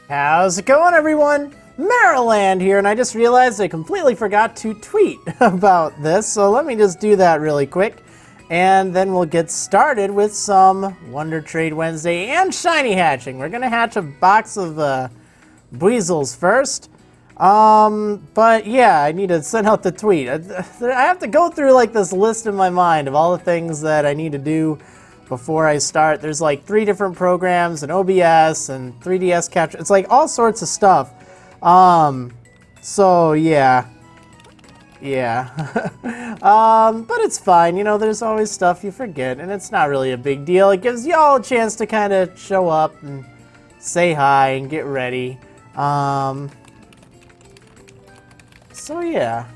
How's it going, everyone? Marriland here, and I just realized I completely forgot to tweet about this, so let me just do that really quick, and then we'll get started with some Wonder Trade Wednesday and Shiny hatching. We're gonna hatch a box of Buizels first, but yeah, I need to send out the tweet. I have to go through like this list in my mind of all the things that I need to do before I start. There's like 3 different programs and OBS and 3DS capture. It's like all sorts of stuff. So yeah. But it's fine. You know, there's always stuff you forget and it's not really a big deal. It gives y'all a chance to kind of show up and say hi and get ready. So yeah.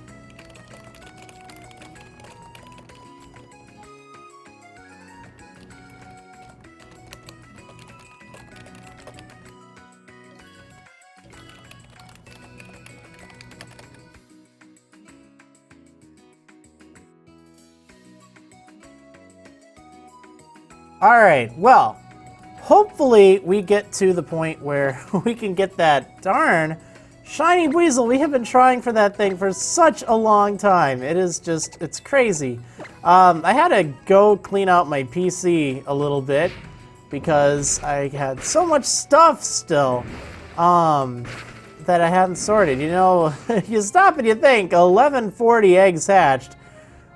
Alright, well, hopefully we get to the point where we can get that darn Shiny Buizel. We have been trying for that thing for such a long time. It is just, it's crazy. I had to go clean out my PC a little bit because I had so much stuff still that I hadn't sorted. You know, you stop and you think, 1140 eggs hatched.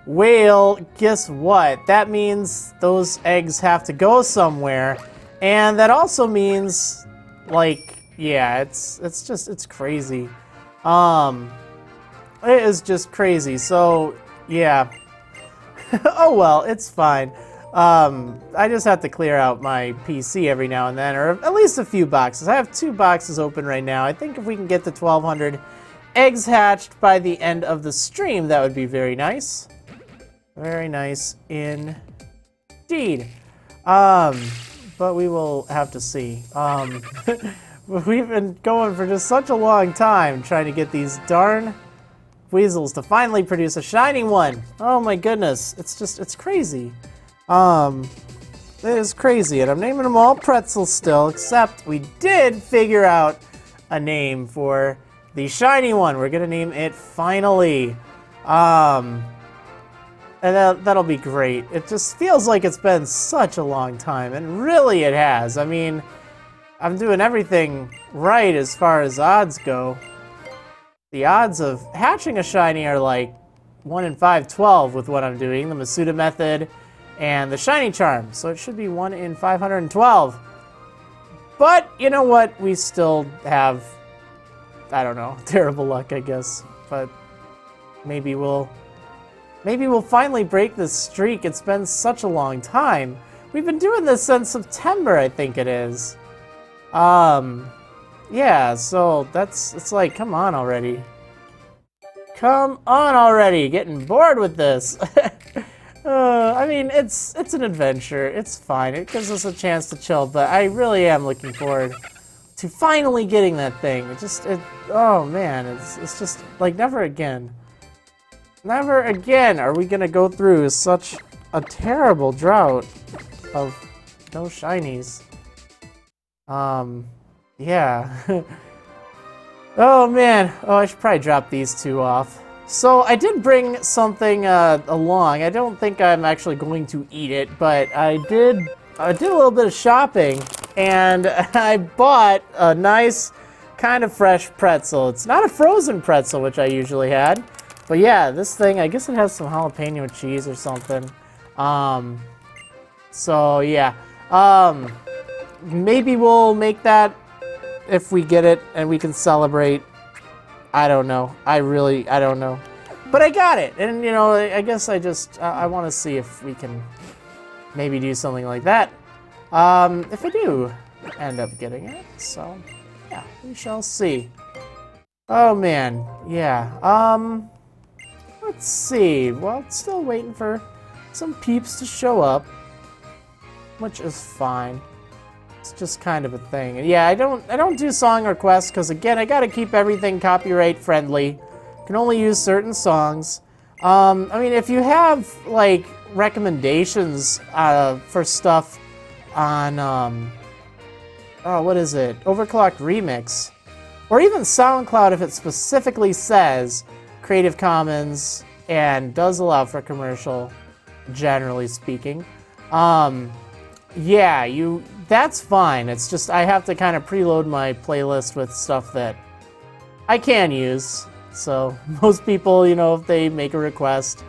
Well, guess what? That means those eggs have to go somewhere, and that also means, like, yeah, it's crazy. It is just crazy. So, yeah. Oh well, it's fine. I just have to clear out my PC every now and then, or at least a few boxes. I have 2 boxes open right now. I think if we can get to 1,200 eggs hatched by the end of the stream, that would be very nice. Very nice indeed. But we will have to see. We've been going for just such a long time trying to get these darn Buizels to finally produce a shiny one. Oh my goodness, it's crazy. It is crazy, and I'm naming them all Pretzel still, except we did figure out a name for the shiny one. We're gonna name it Finally. And that'll be great. It just feels like it's been such a long time, and really it has. I mean, I'm doing everything right as far as odds go. The odds of hatching a shiny are like 1 in 512 with what I'm doing, the Masuda method and the shiny charm. So it should be 1 in 512. But you know what? We still have, I don't know, terrible luck, I guess. But maybe we'll finally break this streak. It's been such a long time. We've been doing this since September, I think it is. Yeah, so it's like, come on already. Come on already, getting bored with this. I mean, it's an adventure, it's fine. It gives us a chance to chill, but I really am looking forward to finally getting that thing. Oh man, it's just like never again. Never again are we gonna go through such a terrible drought of no shinies. Yeah. Oh man. Oh, I should probably drop these 2 off. So I did bring something along. I don't think I'm actually going to eat it, but I did a little bit of shopping, and I bought a nice kind of fresh pretzel. It's not a frozen pretzel, which I usually had. But yeah, this thing, I guess it has some jalapeno cheese or something. So yeah. Maybe we'll make that if we get it and we can celebrate. I don't know. I don't know. But I got it. And you know, I guess I want to see if we can maybe do something like that. If I do end up getting it. So yeah, we shall see. Oh man. Yeah. Let's see. Well, still waiting for some peeps to show up, which is fine. It's just kind of a thing. And yeah, I don't do song requests because again, I gotta keep everything copyright friendly. Can only use certain songs. I mean, if you have like recommendations for stuff on oh, what is it? Overclocked Remix. Or even SoundCloud if it specifically says Creative Commons and does allow for commercial, generally speaking. Yeah, that's fine. It's just I have to kind of preload my playlist with stuff that I can use. So most people, you know, if they make a request,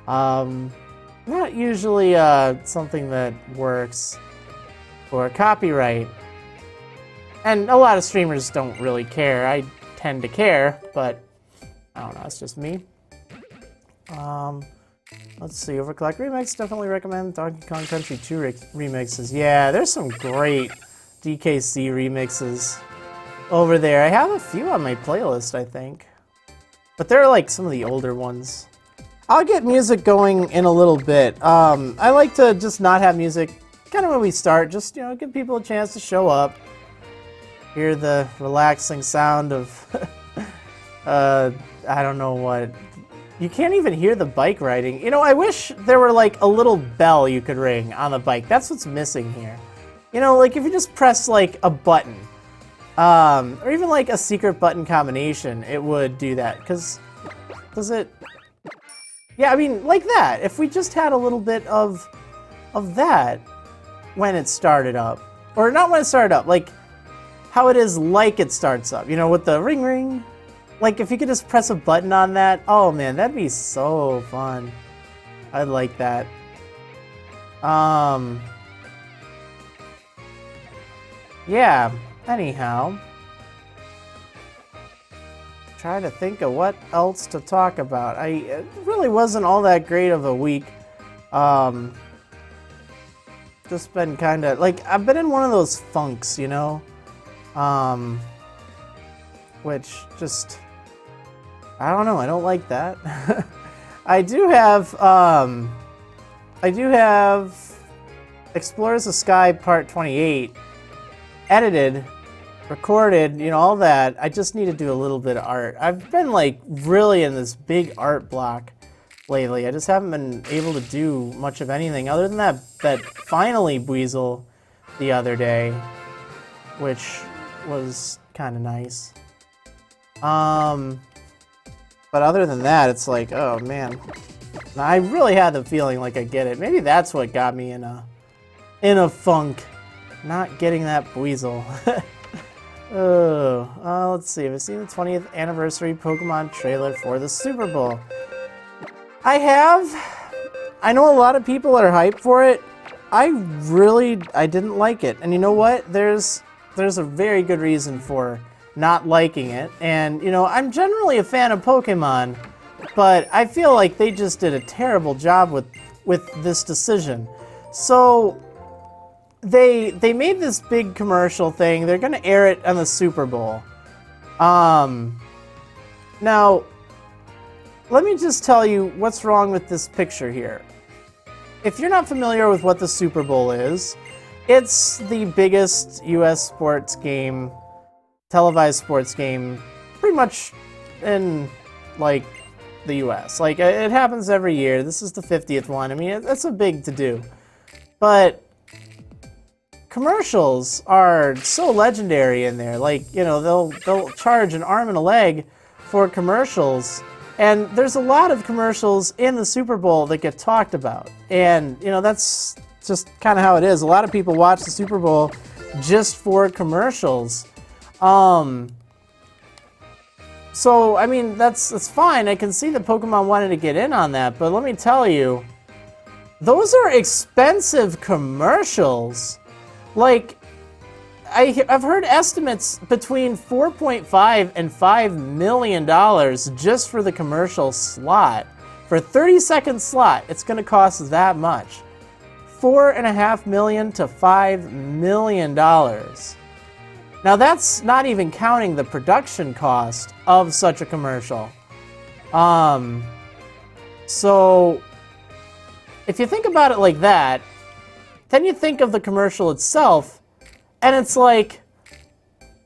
not usually something that works for copyright. And a lot of streamers don't really care. I tend to care, but I don't know, it's just me. Let's see, Overclock Remix, definitely recommend Donkey Kong Country 2 remixes. Yeah, there's some great DKC remixes over there. I have a few on my playlist, I think. But they're like some of the older ones. I'll get music going in a little bit. I like to just not have music kind of when we start, just, you know, give people a chance to show up. Hear the relaxing sound of, I don't know what. You can't even hear the bike riding. You know, I wish there were like a little bell you could ring on the bike. That's what's missing here. You know, like if you just press like a button, or even like a secret button combination, it would do that. Because, does it? Yeah, I mean, like that. If we just had a little bit of that when it started up. Or not when it started up, like how it is like it starts up. You know, with the ring ring. Like, if you could just press a button on that, oh man, that'd be so fun. I'd like that. Yeah, anyhow. Try to think of what else to talk about. It really wasn't all that great of a week. Just been kind of, like, I've been in one of those funks, you know? Which just... I don't know, I don't like that. I do have Explorers the Sky Part 28 edited, recorded, you know, all that. I just need to do a little bit of art. I've been like really in this big art block lately. I just haven't been able to do much of anything other than that finally Buizel the other day, which was kind of nice. But other than that, it's like, oh man. I really had the feeling like I get it. Maybe that's what got me in a funk. Not getting that Buizel. Let's see. I've seen the 20th anniversary Pokemon trailer for the Super Bowl. I have. I know a lot of people are hyped for it. I didn't like it. And you know what? There's a very good reason for not liking it, and you know, I'm generally a fan of Pokemon, but I feel like they just did a terrible job with this decision. So they made this big commercial thing. They're gonna air it on the Super Bowl. Now let me just tell you what's wrong with this picture here. If you're not familiar with what the Super Bowl is, it's the biggest US sports game, televised sports game, pretty much in, like, the US. Like, it happens every year. This is the 50th one. I mean, that's a big to-do. But commercials are so legendary in there. Like, you know, they'll charge an arm and a leg for commercials. And there's a lot of commercials in the Super Bowl that get talked about. And, you know, that's just kind of how it is. A lot of people watch the Super Bowl just for commercials. So, I mean, that's fine. I can see that Pokemon wanted to get in on that, but let me tell you, those are expensive commercials. Like, I've heard estimates between $4.5 and $5 million just for the commercial slot. For a 30-second slot, it's going to cost that much. $4.5 million to $5 million. Now that's not even counting the production cost of such a commercial. So if you think about it like that, then you think of the commercial itself, and it's like,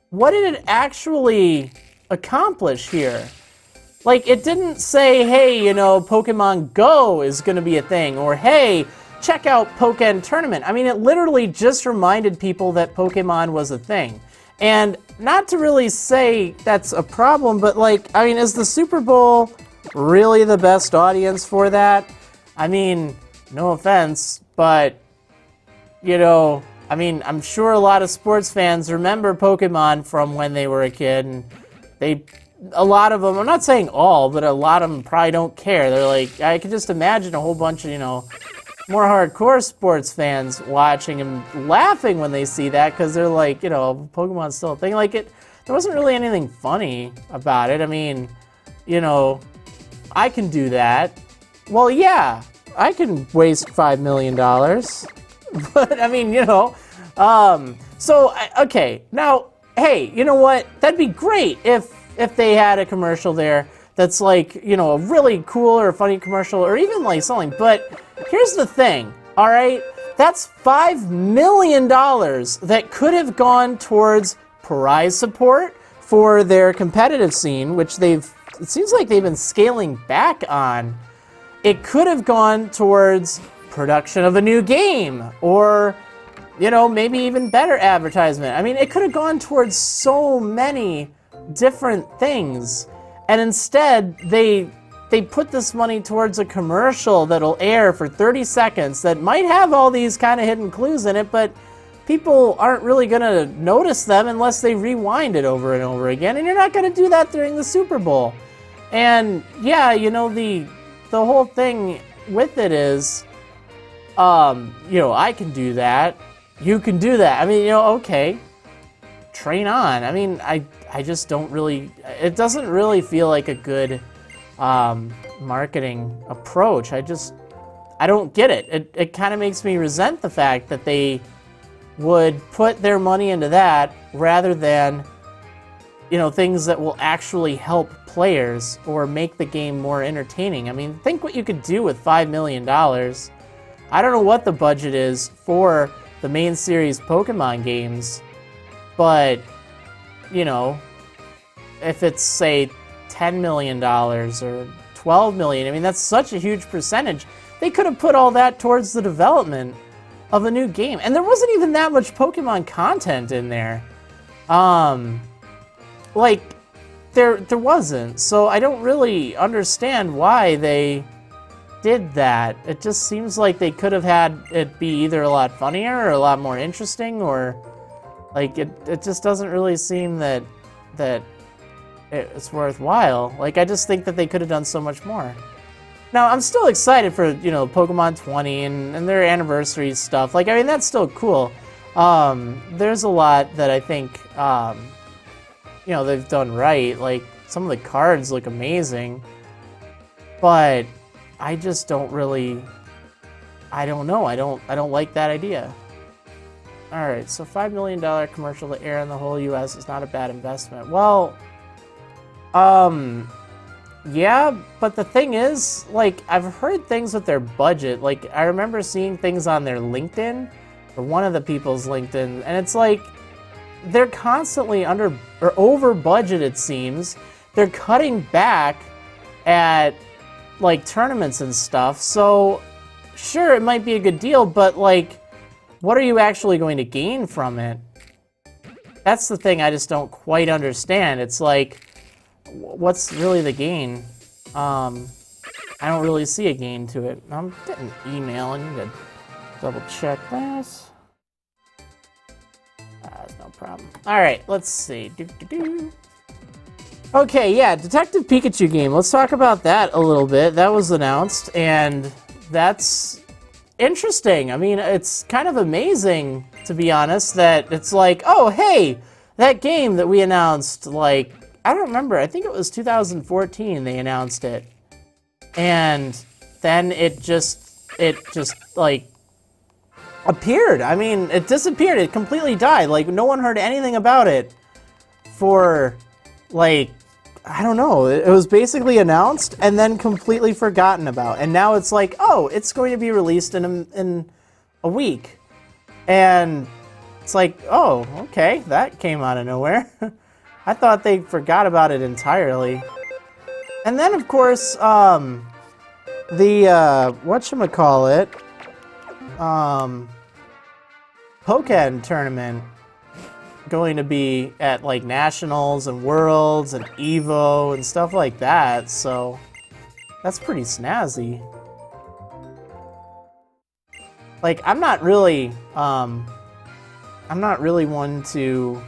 what did it actually accomplish here? Like, it didn't say, hey, you know, Pokemon Go is going to be a thing, or hey, check out Pokken Tournament. I mean, it literally just reminded people that Pokemon was a thing. And not to really say that's a problem, but like, I mean, is the Super Bowl really the best audience for that? I mean, no offense, but, you know, I mean, I'm sure a lot of sports fans remember Pokemon from when they were a kid, and a lot of them, I'm not saying all, but a lot of them probably don't care. They're like, I could just imagine a whole bunch of, you know, more hardcore sports fans watching and laughing when they see that, because they're like, you know, Pokemon's still a thing. Like, there wasn't really anything funny about it. I mean, you know, I can do that. Well, yeah, I can waste $5 million. But, I mean, you know, okay, now, hey, you know what? That'd be great if they had a commercial there that's like, you know, a really cool or funny commercial, or even like something. But here's the thing, all right? That's $5 million that could have gone towards prize support for their competitive scene, which it seems like they've been scaling back on. It could have gone towards production of a new game, or, you know, maybe even better advertisement. I mean, it could have gone towards so many different things, and instead they put this money towards a commercial that'll air for 30 seconds that might have all these kind of hidden clues in it, but people aren't really gonna notice them unless they rewind it over and over again, and you're not gonna do that during the Super Bowl. And yeah, you know, the whole thing with it is, you know, I can do that. You can do that. I mean, you know, okay, train on. I mean, I just don't really, it doesn't really feel like a good marketing approach. I don't get it. It kind of makes me resent the fact that they would put their money into that rather than, you know, things that will actually help players or make the game more entertaining. I mean, think what you could do with $5 million. I don't know what the budget is for the main series Pokemon games, but, you know, if it's, say, $10 million or $12 million, I mean, that's such a huge percentage. They could have put all that towards the development of a new game. And there wasn't even that much Pokemon content in there. Like, there wasn't. So I don't really understand why they did that. It just seems like they could have had it be either a lot funnier or a lot more interesting, or like it just doesn't really seem that it's worthwhile. Like, I just think that they could have done so much more. Now, I'm still excited for, you know, Pokemon 20 and their anniversary stuff. Like, I mean, that's still cool. There's a lot that I think, you know, they've done right. Like, some of the cards look amazing. But I just don't really, I don't know. I don't like that idea. All right, so $5 million commercial to air in the whole U.S. is not a bad investment. Well, yeah, but the thing is, like, I've heard things with their budget. Like, I remember seeing things on their LinkedIn, or one of the people's LinkedIn, and it's like, they're constantly under or over budget, it seems. They're cutting back at, like, tournaments and stuff. So, sure, it might be a good deal, but, like, what are you actually going to gain from it? That's the thing I just don't quite understand. It's like, what's really the gain? I don't really see a gain to it. I'm getting an email. I need to double check this. That's no problem. All right, let's see. Okay, yeah, Detective Pikachu game. Let's talk about that a little bit. That was announced, and that's interesting. I mean, it's kind of amazing, to be honest, that it's like, oh, hey, that game that we announced, like, I don't remember. I think it was 2014 they announced it. And then it just like appeared. I mean, it disappeared. It completely died. Like, no one heard anything about it for, like, I don't know. It was basically announced and then completely forgotten about. And now it's like, oh, it's going to be released in a week. And it's like, oh, okay, that came out of nowhere. I thought they forgot about it entirely. And then, of course, the, whatchamacallit, Pokémon tournament going to be at like Nationals and Worlds and Evo and stuff like that, so that's pretty snazzy. Like, I'm not really one to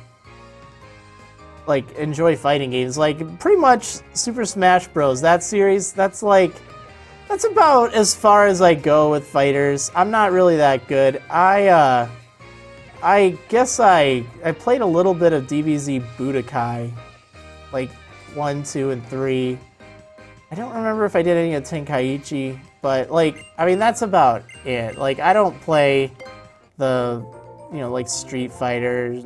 like enjoy fighting games. Like, pretty much Super Smash Bros. That series, that's about as far as I go with fighters. I'm not really that good. I guess I played a little bit of DBZ Budokai, like 1, 2, and 3. I don't remember if I did any of Tenkaichi, but like, I mean, that's about it. Like, I don't play the, you know, like Street Fighters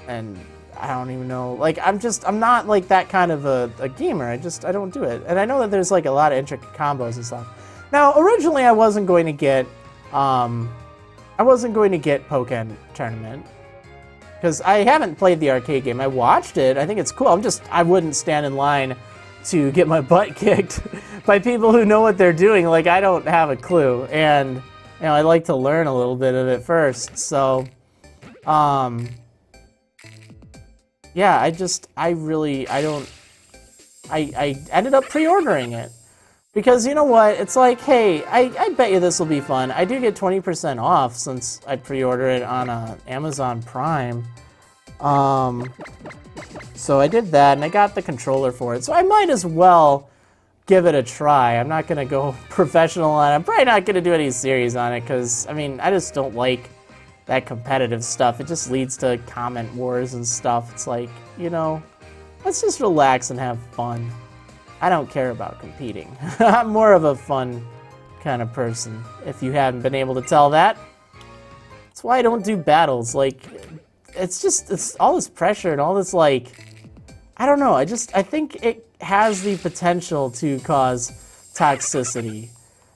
and I don't even know. Like, I'm not like that kind of a gamer. I don't do it. And I know that there's like a lot of intricate combos and stuff. Now, originally I wasn't going to get Pokémon Tournament because I haven't played the arcade game. I watched it. I think it's cool. I wouldn't stand in line to get my butt kicked by people who know what they're doing. Like, I don't have a clue. And, you know, I like to learn a little bit of it first. So, yeah, I ended up pre-ordering it. Because, you know what, it's like, hey, I bet you this will be fun. I do get 20% off since I pre-order it on Amazon Prime. So I did that, and I got the controller for it. So I might as well give it a try. I'm not going to go professional on it. I'm probably not going to do any series on it, because, I mean, I just don't like that competitive stuff. It just leads to comment wars and stuff. It's like, you know, let's just relax and have fun. I don't care about competing. I'm more of a fun kind of person, if you haven't been able to tell that. That's why I don't do battles. Like, it's all this pressure and all this, like, I don't know. I think it has the potential to cause toxicity.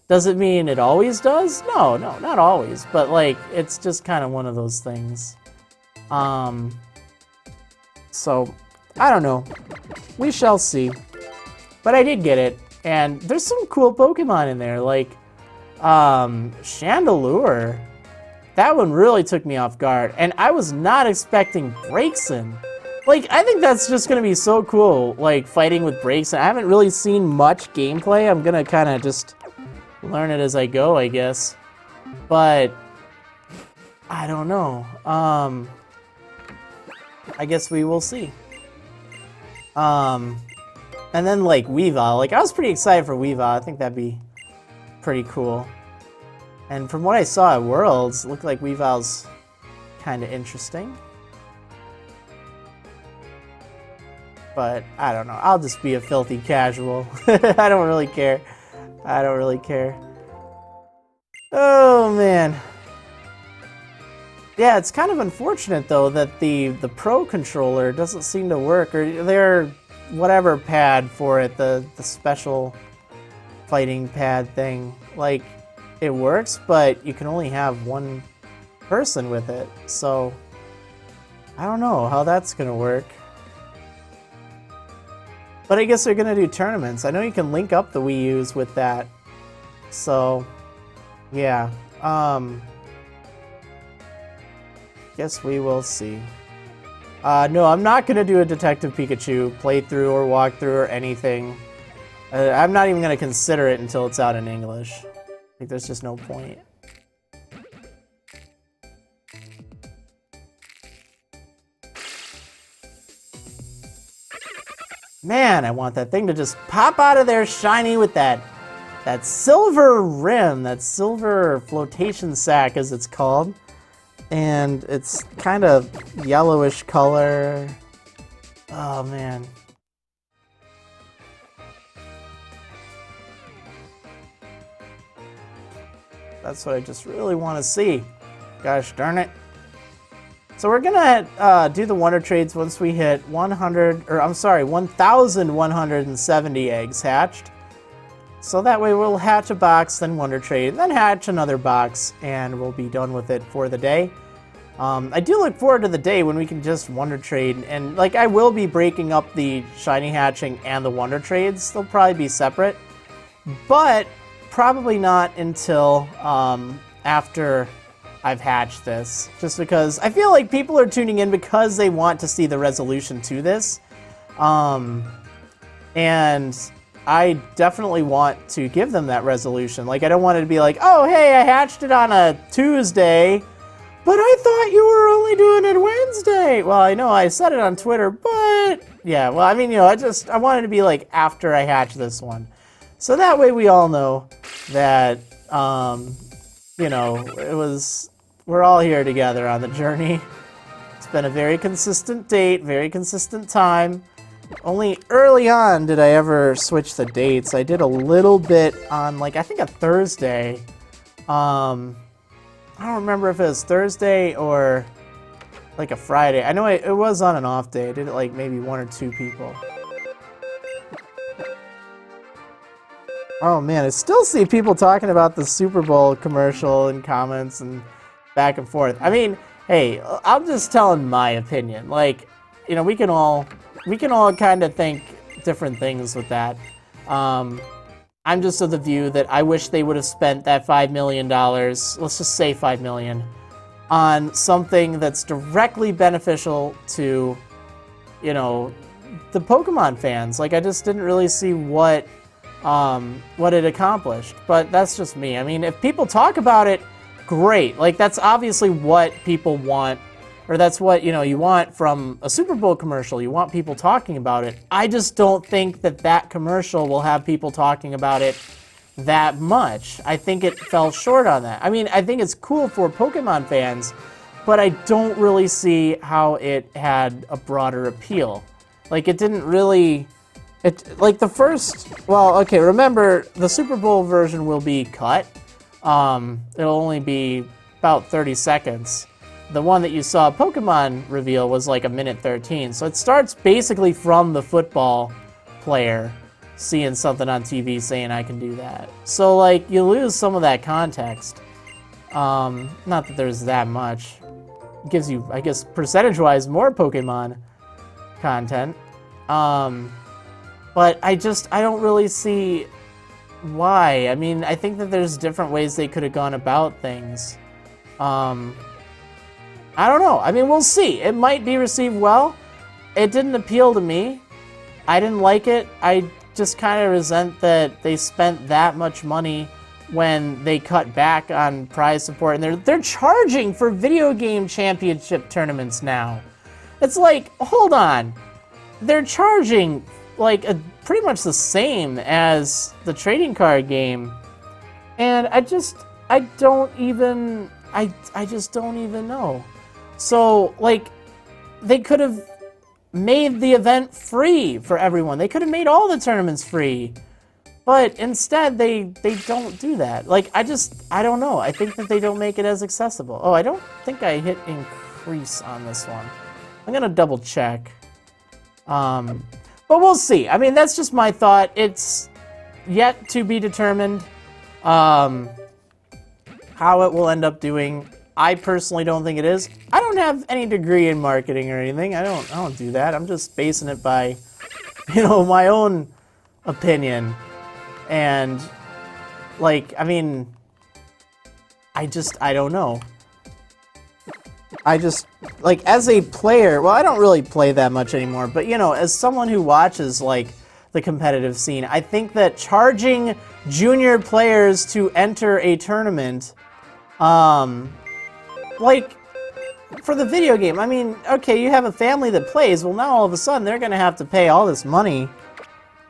Does it mean it always does? No, not always. But, like, it's just kind of one of those things. So, I don't know. We shall see. But I did get it, and there's some cool Pokemon in there, like Chandelure. That one really took me off guard, and I was not expecting Braixen. Like, I think that's just gonna be so cool, like fighting with Braixen. I haven't really seen much gameplay. I'm gonna kind of just learn it as I go, I guess. But I don't know. I guess we will see. And then, like, Weavile. Like, I was pretty excited for Weavile. I think that'd be pretty cool. And from what I saw at Worlds, it looked like Weavile's kind of interesting. But, I don't know. I'll just be a filthy casual. I don't really care. I don't really care. Oh, man. Yeah, it's kind of unfortunate, though, that the Pro Controller doesn't seem to work. Or their whatever pad for it, the special fighting pad thing, like, it works, but you can only have one person with it, so I don't know how that's gonna work. But I guess they're gonna do tournaments. I know you can link up the Wii U's with that, so yeah. Guess we will see. No, I'm not going to do a Detective Pikachu playthrough or walkthrough or anything. I'm not even going to consider it until it's out in English. Like, there's just no point. Man, I want that thing to just pop out of there shiny with that silver rim, that silver flotation sack, as it's called. And it's kind of yellowish color. Oh, man. That's what I just really want to see. Gosh darn it. So we're gonna do the Wonder Trades once we hit 1,170 eggs hatched. So that way we'll hatch a box, then Wonder Trade, then hatch another box, and we'll be done with it for the day. I do look forward to the day when we can just Wonder Trade, and like, I will be breaking up the shiny hatching and the Wonder Trades. They'll probably be separate. But probably not until after I've hatched this, just because I feel like people are tuning in because they want to see the resolution to this. And I definitely want to give them that resolution. Like, I don't want it to be like, oh, hey, I hatched it on a Tuesday, but I thought you were only doing it Wednesday. Well, I know I said it on Twitter, but yeah, well, I mean, I want it to be like after I hatch this one. So that way we all know that, we're all here together on the journey. It's been a very consistent date, very consistent time. Only early on did I ever switch the dates. I did a little bit on, I think a Thursday. I don't remember if it was Thursday or a Friday. I know it was on an off day. I did it maybe 1 or 2 people. Oh man, I still see people talking about the Super Bowl commercial in comments and back and forth. I mean, hey, I'm just telling my opinion. We can all kind of think different things with that. I'm just of the view that I wish they would have spent that $5 million, let's just say $5 million, on something that's directly beneficial to, the Pokemon fans. I just didn't really see what it accomplished. But that's just me. I mean, if people talk about it, great. That's obviously what people want. Or that's what, you want from a Super Bowl commercial. You want people talking about it. I just don't think that commercial will have people talking about it that much. I think it fell short on that. I mean, I think it's cool for Pokemon fans, but I don't really see how it had a broader appeal. It didn't really... remember, the Super Bowl version will be cut. It'll only be about 30 seconds. The one that you saw Pokemon reveal was 1:13. So it starts basically from the football player seeing something on TV saying I can do that. So you lose some of that context. Not that there's that much. It gives you, I guess, percentage-wise more Pokemon content. But I don't really see why. I mean, I think that there's different ways they could have gone about things. I don't know. I mean, we'll see. It might be received well. It didn't appeal to me. I didn't like it. I just kind of resent that they spent that much money when they cut back on prize support. And they're charging for video game championship tournaments now. It's hold on. They're charging pretty much the same as the trading card game. And I just don't even know. So, they could have made the event free for everyone. They could have made all the tournaments free. But instead, they don't do that. I don't know. I think that they don't make it as accessible. Oh, I don't think I hit increase on this one. I'm going to double check. But we'll see. I mean, that's just my thought. It's yet to be determined how it will end up doing. I personally don't think it is. I don't have any degree in marketing or anything. I don't do that. I'm just basing it by, my own opinion. And I mean, I don't know. As a player, well, I don't really play that much anymore, but as someone who watches the competitive scene, I think that charging junior players to enter a tournament, for the video game, I mean, okay, you have a family that plays, well, now all of a sudden they're going to have to pay all this money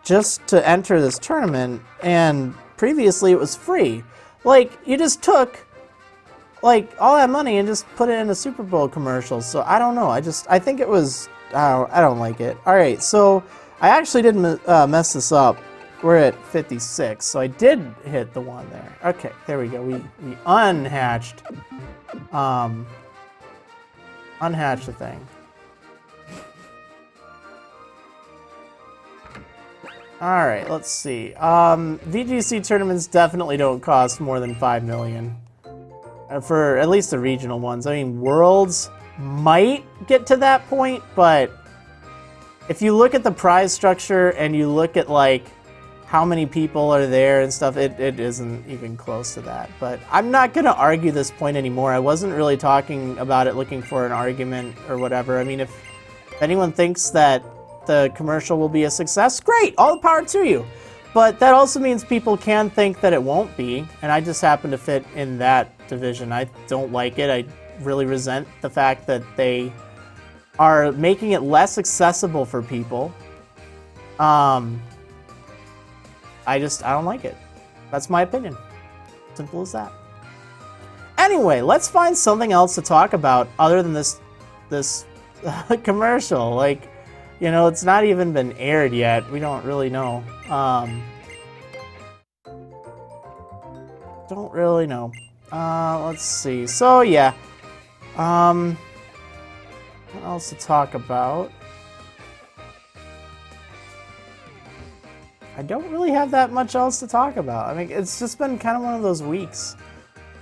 just to enter this tournament, and previously it was free. You just took, all that money and just put it in a Super Bowl commercial, so I don't know, I think it was, I don't like it. Alright, so I actually didn't mess this up. We're at 56, so I did hit the one there. Okay, there we go, we unhatched. Unhatch the thing. Alright, let's see. VGC tournaments definitely don't cost more than $5 million. For at least the regional ones. I mean, Worlds might get to that point, but if you look at the prize structure and you look at, how many people are there and stuff, it isn't even close to that. But I'm not going to argue this point anymore. I wasn't really talking about it looking for an argument or whatever. I mean, if anyone thinks that the commercial will be a success, great, all the power to you. But that also means people can think that it won't be, and I just happen to fit in that division. I don't like it. I really resent the fact that they are making it less accessible for people. I don't like it. That's my opinion. Simple as that. Anyway, let's find something else to talk about other than this commercial. Like, you know, it's not even been aired yet. We don't really know. Don't really know. Let's see. So, yeah. What else to talk about? I don't really have that much else to talk about. I mean, it's just been kind of one of those weeks.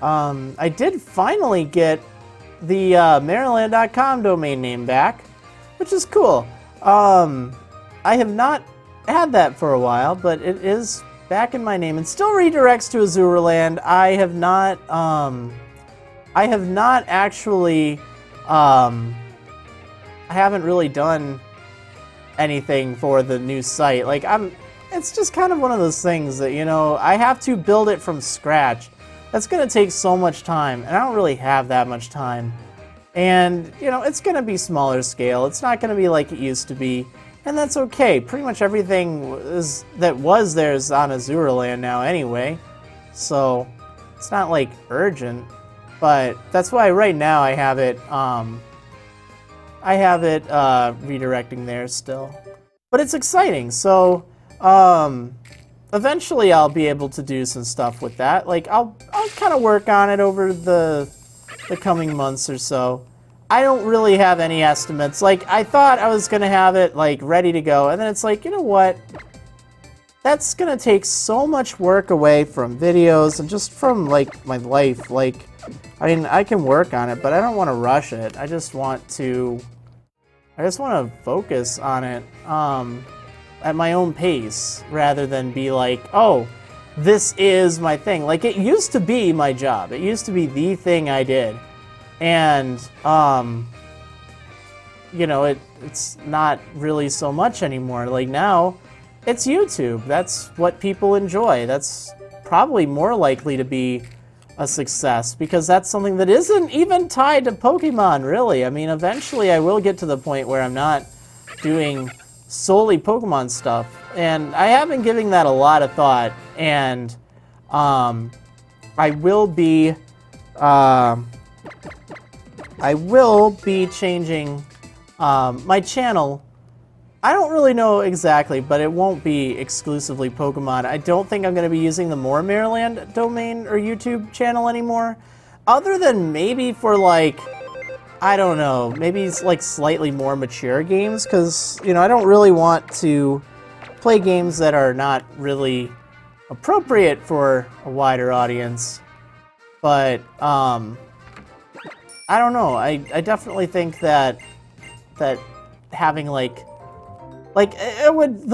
I did finally get the Marriland.com domain name back, which is cool. I have not had that for a while, but it is back in my name and still redirects to Azuraland. I have not actually, I haven't really done anything for the new site. Like, it's just kind of one of those things that, you know, I have to build it from scratch. That's going to take so much time, and I don't really have that much time. And, you know, it's going to be smaller scale. It's not going to be like it used to be, and that's okay. Pretty much everything that was there is on Azuraland now anyway, so it's not, like, urgent. But that's why right now I have it redirecting there still. But it's exciting, so eventually I'll be able to do some stuff with that. Like, I'll kind of work on it over the coming months or so. I don't really have any estimates. Like, I thought I was gonna have it, like, ready to go, and then it's like, you know what? That's gonna take so much work away from videos and just from, like, my life. Like, I mean, I can work on it, but I don't want to rush it. I just want to focus on it at my own pace rather than be like, oh, this is my thing. Like, it used to be my job. It used to be the thing I did. And, you know, it's not really so much anymore. Like, now, it's YouTube. That's what people enjoy. That's probably more likely to be a success, because that's something that isn't even tied to Pokemon, really. I mean, eventually I will get to the point where I'm not doing solely Pokemon stuff, and I have been giving that a lot of thought, and I will be changing my channel. I don't really know exactly, but it won't be exclusively Pokemon. I don't think I'm going to be using the More Marriland domain or YouTube channel anymore, other than maybe for, like, I don't know, maybe it's like slightly more mature games, because, you know, I don't really want to play games that are not really appropriate for a wider audience. But, I don't know, I definitely think that having, the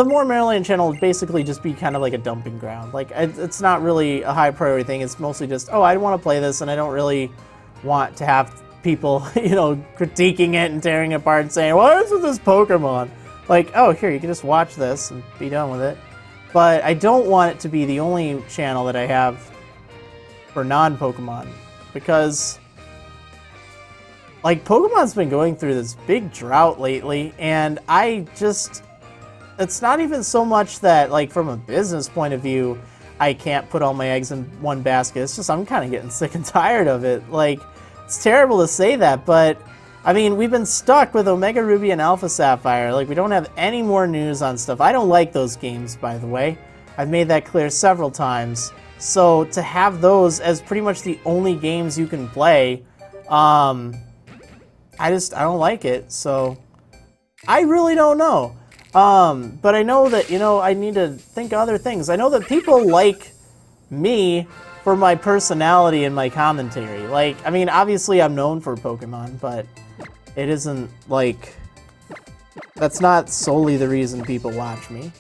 More Marriland channel would basically just be kind of like a dumping ground. Like, it's not really a high priority thing. It's mostly just, oh, I want to play this, and I don't really want to have people, you know, critiquing it and tearing it apart and saying, what is with this Pokemon? Like, oh, here, you can just watch this and be done with it. But I don't want it to be the only channel that I have for non-Pokemon, because, like, Pokemon's been going through this big drought lately, and it's not even so much that, like, from a business point of view, I can't put all my eggs in one basket. It's just I'm kind of getting sick and tired of it. Like, it's terrible to say that, but, I mean, we've been stuck with Omega Ruby and Alpha Sapphire. Like, we don't have any more news on stuff. I don't like those games, by the way. I've made that clear several times. So, to have those as pretty much the only games you can play, I don't like it. So, I really don't know. But I know that, you know, I need to think of other things. I know that people like me for my personality and my commentary. Like, I mean, obviously I'm known for Pokemon, but it isn't, like, that's not solely the reason people watch me.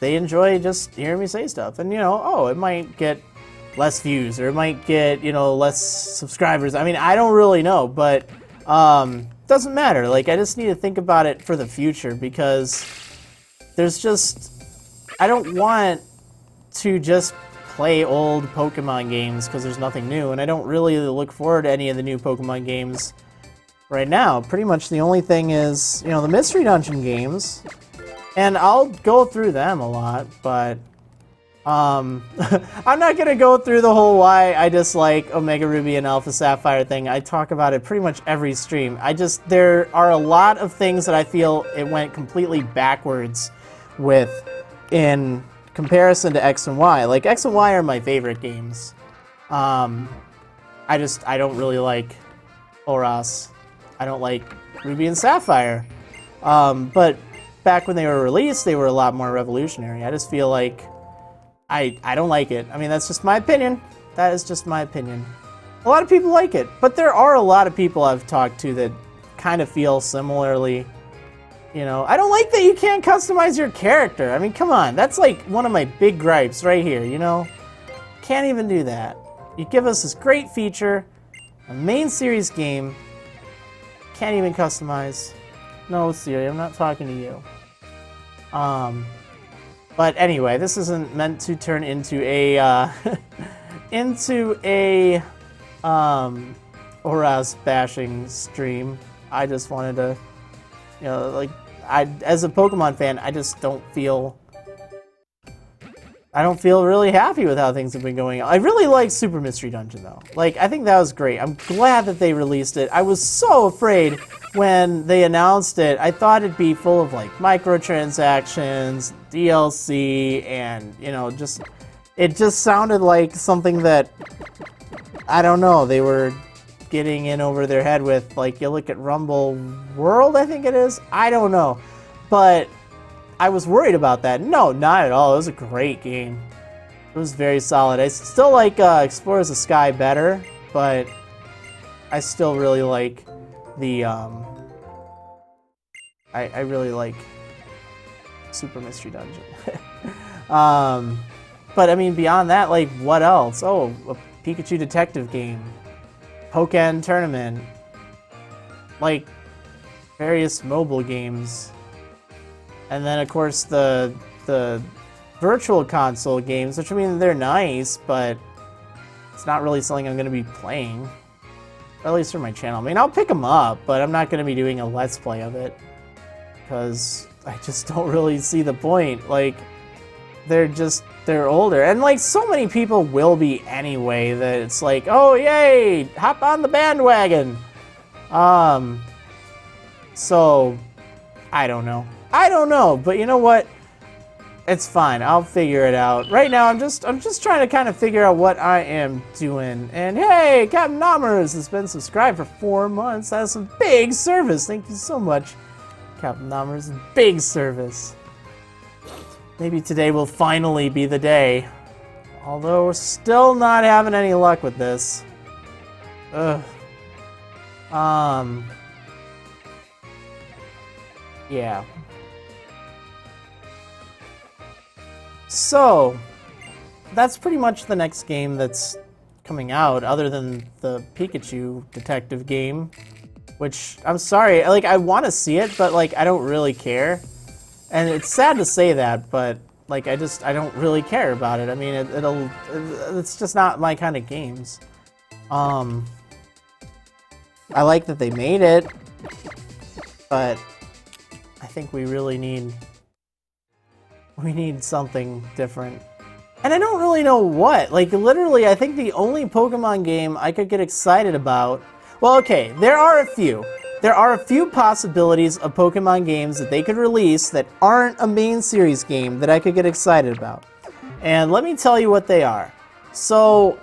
they enjoy just hearing me say stuff. And, you know, oh, it might get less views or it might get, you know, less subscribers. I mean, I don't really know, but doesn't matter. Like, I just need to think about it for the future because there's just, I don't want to just play old Pokemon games because there's nothing new, and I don't really look forward to any of the new Pokemon games right now. Pretty much the only thing is, you know, the Mystery Dungeon games, and I'll go through them a lot, but I'm not gonna go through the whole why I dislike Omega Ruby and Alpha Sapphire thing. I talk about it pretty much every stream. There are a lot of things that I feel it went completely backwards with in comparison to X and Y. Like, X and Y are my favorite games. I don't really like Oras. I don't like Ruby and Sapphire. But back when they were released, they were a lot more revolutionary. I just feel like I don't like it. I mean, that's just my opinion. That is just my opinion. A lot of people like it, but there are a lot of people I've talked to that kind of feel similarly. You know, I don't like that you can't customize your character. I mean, come on. That's like one of my big gripes right here, you know? Can't even do that. You give us this great feature, a main series game, can't even customize. No, Siri, I'm not talking to you. But anyway, this isn't meant to turn into a, Oras bashing stream. I just wanted to, you know, like, as a Pokemon fan, I just don't feel really happy with how things have been going on. I really like Super Mystery Dungeon, though. Like, I think that was great. I'm glad that they released it. I was so afraid when they announced it. I thought it'd be full of, like, microtransactions, DLC, and, you know, it just sounded like something that, I don't know, they were getting in over their head with. Like, you look at Rumble World, I think it is. I don't know. But I was worried about that. No, not at all. It was a great game. It was very solid. I still like Explorers of Sky better, but I still really like the, I really like Super Mystery Dungeon. But I mean, beyond that, like, what else? Oh, a Pikachu detective game. Pokémon Tournament, like various mobile games, and then of course the virtual console games, which, I mean, they're nice, but it's not really something I'm going to be playing, or at least for my channel. I mean, I'll pick them up, but I'm not going to be doing a Let's Play of it, because I just don't really see the point. Like, they're older, and like so many people will be anyway, that it's like, oh yay, hop on the bandwagon. So I don't know, but you know what, it's fine, I'll figure it out. Right now I'm just trying to kind of figure out what I am doing. And hey, Captain Nomers has been subscribed for 4 months. That's a big service. Thank you so much, Captain Nomers. Big service. Maybe today will finally be the day. Although we're still not having any luck with this. Ugh. Yeah. So, that's pretty much the next game that's coming out, other than the Pikachu detective game. Which, I'm sorry, like, I want to see it, but, like, I don't really care. And it's sad to say that, but, like, I don't really care about it. I mean, it's just not my kind of games. I like that they made it, but I think we really need something different. And I don't really know what. Like, literally, I think the only Pokemon game I could get excited about... Well, okay, there are a few. There are a few possibilities of Pokemon games that they could release that aren't a main series game that I could get excited about. And let me tell you what they are. So,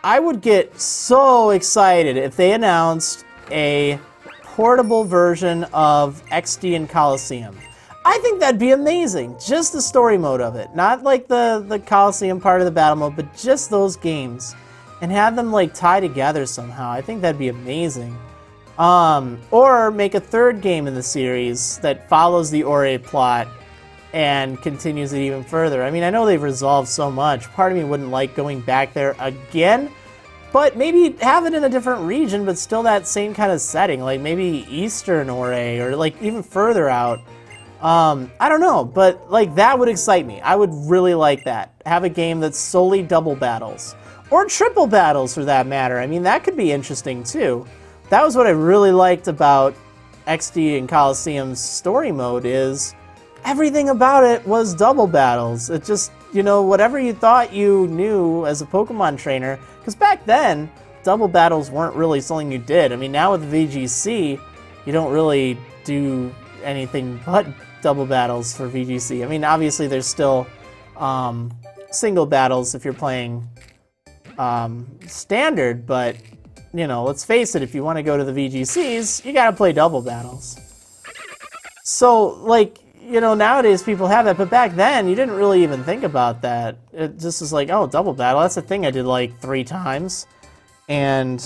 I would get so excited if they announced a portable version of XD and Coliseum. I think that'd be amazing. Just the story mode of it. Not like the Coliseum part of the battle mode, but just those games. And have them, like, tie together somehow. I think that'd be amazing. Or make a third game in the series that follows the Ore plot and continues it even further. I mean, I know they've resolved so much. Part of me wouldn't like going back there again, but maybe have it in a different region, but still that same kind of setting, like maybe Eastern Ore, or like even further out. I don't know, but like that would excite me. I would really like that. Have a game that's solely double battles, or triple battles for that matter. I mean, that could be interesting too. That was what I really liked about XD and Coliseum's story mode, is everything about it was double battles. It just, you know, whatever you thought you knew as a Pokemon trainer, because back then, double battles weren't really something you did. I mean, now with VGC, you don't really do anything but double battles for VGC. I mean, obviously there's still single battles if you're playing standard, but, you know, let's face it, if you want to go to the VGCs, you gotta play double battles. So, like, you know, nowadays people have that, but back then you didn't really even think about that. It just was like, oh, double battle, that's a thing I did like 3 times. And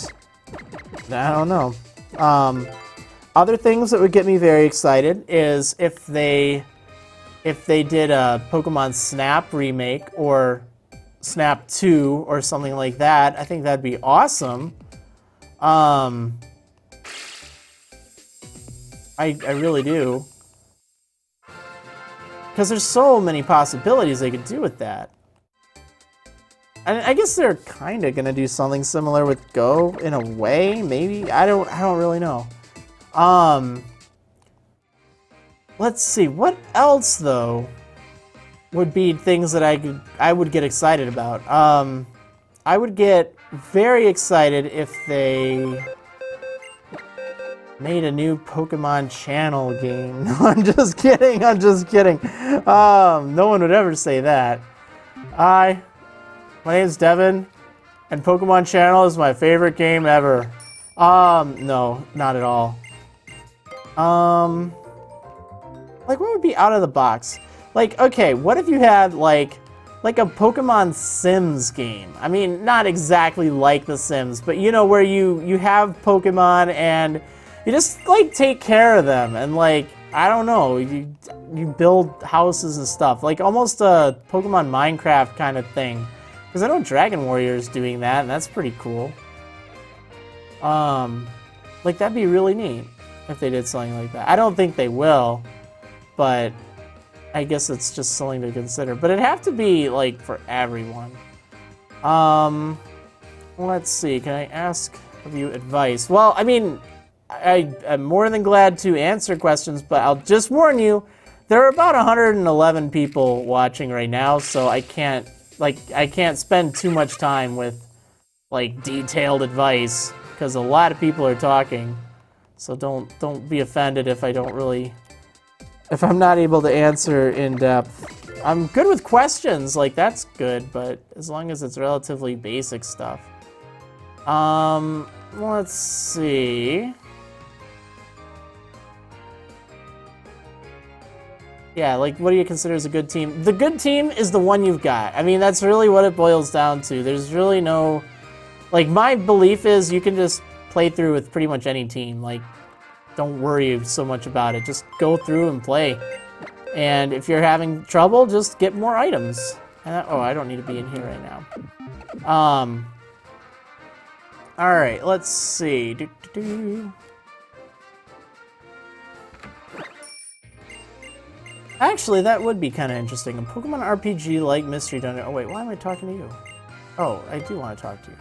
I don't know. Other things that would get me very excited is if they did a Pokemon Snap remake, or Snap 2 or something like that. I think that'd be awesome. I really do. Because there's so many possibilities they could do with that. And I guess they're kind of gonna do something similar with Go in a way, maybe. I don't really know. Let's see, what else though would be things that I would get excited about. I would get very excited if they made a new Pokemon channel game. No, I'm just kidding. No one would ever say that. Hi, my name's Devin, and Pokemon Channel is my favorite game ever. No, not at all. Like, what would be out of the box? Like, okay, what if you had like a Pokemon Sims game? I mean, not exactly like The Sims, but you know, where you have Pokemon and you just like take care of them, and like, I don't know, you build houses and stuff, like almost a Pokemon Minecraft kind of thing. Because I know Dragon Warrior is doing that, and that's pretty cool. Like, that'd be really neat if they did something like that. I don't think they will, but I guess it's just something to consider. But it'd have to be like for everyone. Let's see, can I ask of you advice? Well, I mean, I'm more than glad to answer questions, but I'll just warn you, there are about 111 people watching right now, so I can't spend too much time with like detailed advice, because a lot of people are talking. So don't be offended if I'm not able to answer in depth. I'm good with questions, like that's good, but as long as it's relatively basic stuff. Let's see. Yeah, like, what do you consider as a good team? The good team is the one you've got. I mean, that's really what it boils down to. There's really no... Like, my belief is you can just play through with pretty much any team. Like, don't worry so much about it. Just go through and play. And if you're having trouble, just get more items. Oh, I don't need to be in here right now. Alright, let's see. Actually, that would be kind of interesting. A Pokemon RPG like Mystery Dungeon. Oh, wait, why am I talking to you? Oh, I do want to talk to you.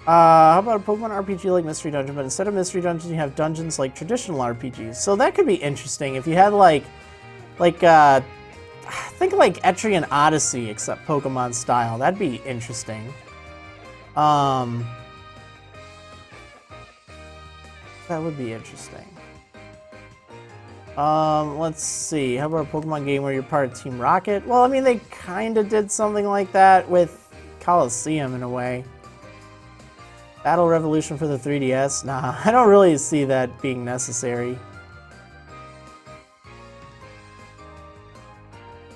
How about a Pokemon RPG like Mystery Dungeon, but instead of Mystery Dungeon, you have dungeons like traditional RPGs. So that could be interesting if you had think of like Etrian Odyssey, except Pokemon style. That'd be interesting. That would be interesting. Let's see. How about a Pokemon game where you're part of Team Rocket? Well, I mean, they kind of did something like that with Coliseum in a way. Battle Revolution for the 3DS? Nah, I don't really see that being necessary.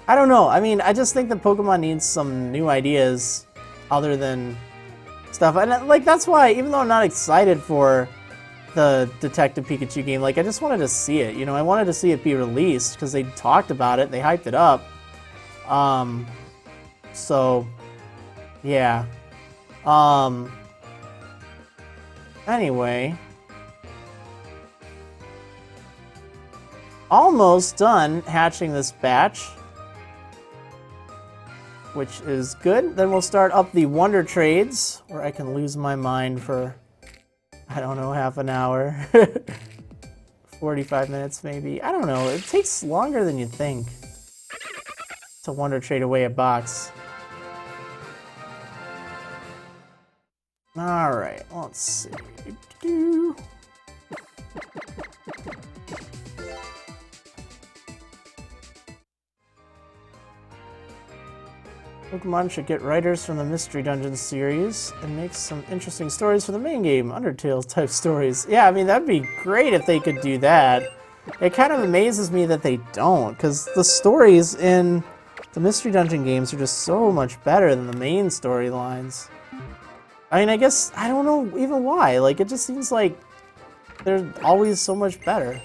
I don't know. I mean, I just think that Pokemon needs some new ideas other than stuff. And like, that's why, even though I'm not excited for the Detective Pikachu game. Like, I just wanted to see it, you know, I wanted to see it be released because they talked about it, they hyped it up. So, yeah. Anyway. Almost done hatching this batch, which is good. Then we'll start up the Wonder Trades, where I can lose my mind for, I don't know, half an hour. 45 minutes maybe. I don't know. It takes longer than you'd think to Wonder Trade away a box. Alright, let's see. Pokemon should get writers from the Mystery Dungeon series and make some interesting stories for the main game, Undertale type stories. Yeah, I mean, that'd be great if they could do that. It kind of amazes me that they don't, because the stories in the Mystery Dungeon games are just so much better than the main storylines. I mean, I guess, I don't know even why. Like, it just seems like they're always so much better.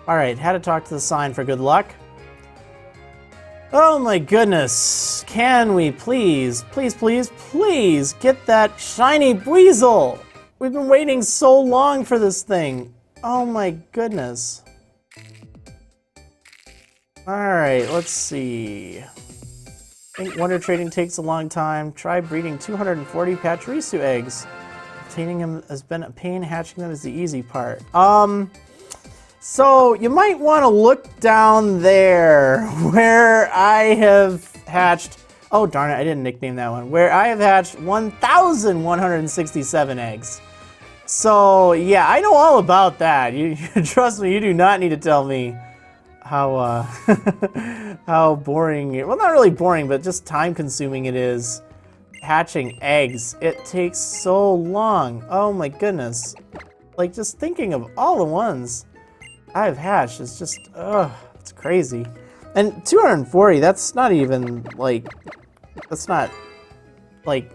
Alright, had to talk to the sign for good luck. Oh my goodness. Can we please get that Shiny Buizel? We've been waiting so long for this thing. Oh my goodness. Alright, let's see. I think Wonder Trading takes a long time. Try breeding 240 Pachirisu eggs. Obtaining them has been a pain, hatching them is the easy part. So you might want to look down there where I have hatched, oh darn it, I didn't nickname that one, where I have hatched 1,167 eggs. So yeah, I know all about that. You trust me, you do not need to tell me how how boring, well not really boring, but just time consuming it is hatching eggs. It takes so long. Oh my goodness. Like just thinking of all the ones I've hatched is just, it's crazy. And 240, that's not even, like, that's not, like,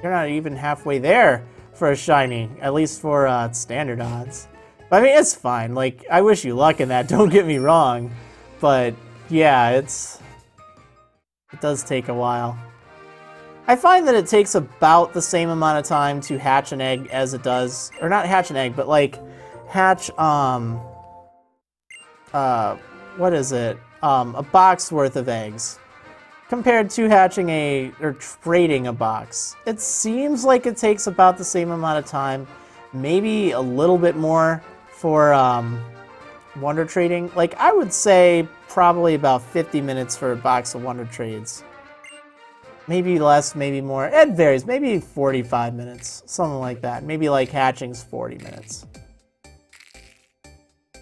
you're not even halfway there for a shiny, at least for standard odds. But I mean, it's fine. Like, I wish you luck in that, don't get me wrong. But, yeah, it does take a while. I find that it takes about the same amount of time to hatch an egg as it does, or not hatch an egg, but, like, hatch, what is it? A box worth of eggs compared to hatching or trading a box. It seems like it takes about the same amount of time, maybe a little bit more for Wonder Trading. Like, I would say probably about 50 minutes for a box of Wonder Trades. Maybe less, maybe more. It varies. Maybe 45 minutes, something like that. Maybe like hatching's 40 minutes.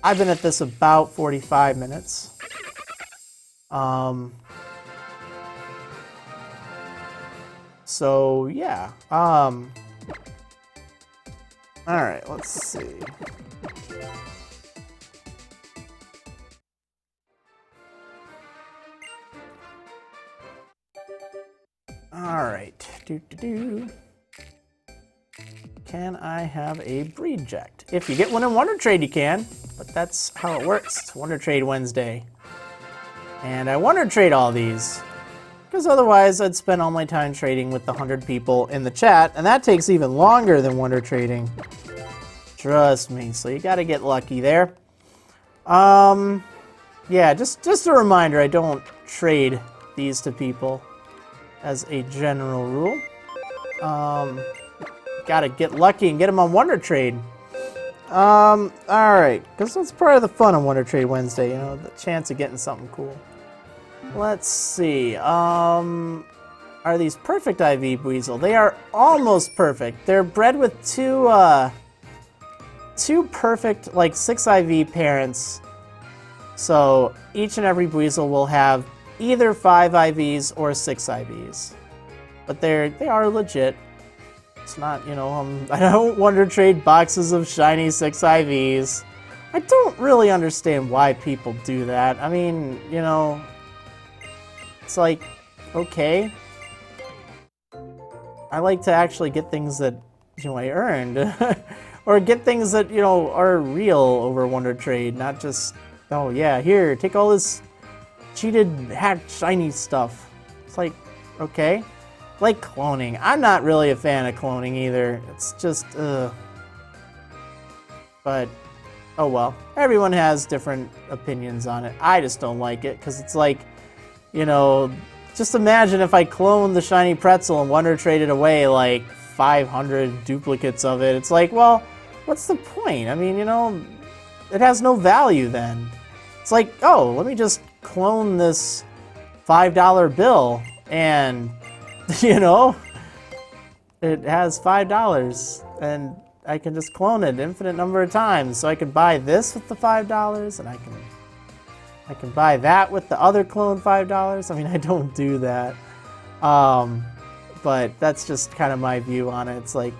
I've been at this about 45 minutes. So yeah. All right, let's see. All right. Can I have a breed checked? If you get one in Wonder Trade, you can. But that's how it works. It's Wonder Trade Wednesday. And I Wonder Trade all these. Because otherwise, I'd spend all my time trading with the 100 people in the chat. And that takes even longer than Wonder Trading. Trust me. So you gotta get lucky there. Yeah, just a reminder, I don't trade these to people as a general rule. Gotta get lucky and get them on Wonder Trade. Alright, because that's part of the fun on Wonder Trade Wednesday, you know, the chance of getting something cool. Let's see, are these perfect IV Buizel? They are almost perfect. They're bred with two perfect, like 6 IV parents. So each and every Buizel will have either 5 IVs or 6 IVs. But they are legit. It's not, you know, I don't Wonder Trade boxes of shiny 6 IVs I don't really understand why people do that. I mean, you know, it's like, okay. I like to actually get things that, you know, I earned. Or get things that, you know, are real over Wonder Trade, not just, oh yeah, here, take all this cheated, hacked, shiny stuff. It's like, okay. Like cloning. I'm not really a fan of cloning either. It's just, But, oh well. Everyone has different opinions on it. I just don't like it, because it's like, you know, just imagine if I cloned the Shiny Pretzel and Wonder Traded away like 500 duplicates of it. It's like, well, what's the point? I mean, you know, it has no value then. It's like, oh, let me just clone this $5 bill and, you know, it has $5 and I can just clone it an infinite number of times. So I can buy this with the $5 and I can buy that with the other clone $5. I mean, I don't do that. But that's just kind of my view on it. It's like,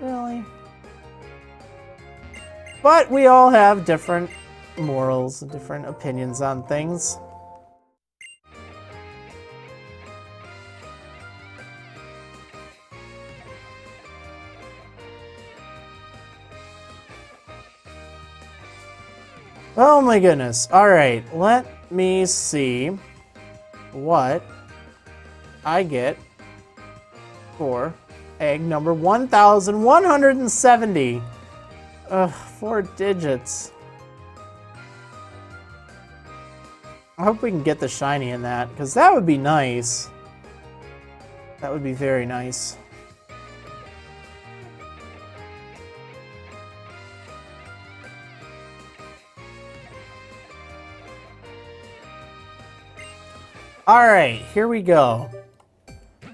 really? But we all have different morals and different opinions on things. Oh my goodness. Alright, let me see what I get for egg number 1170. Ugh, 4 digits. I hope we can get the shiny in that, because that would be nice. That would be very nice. Alright, here we go.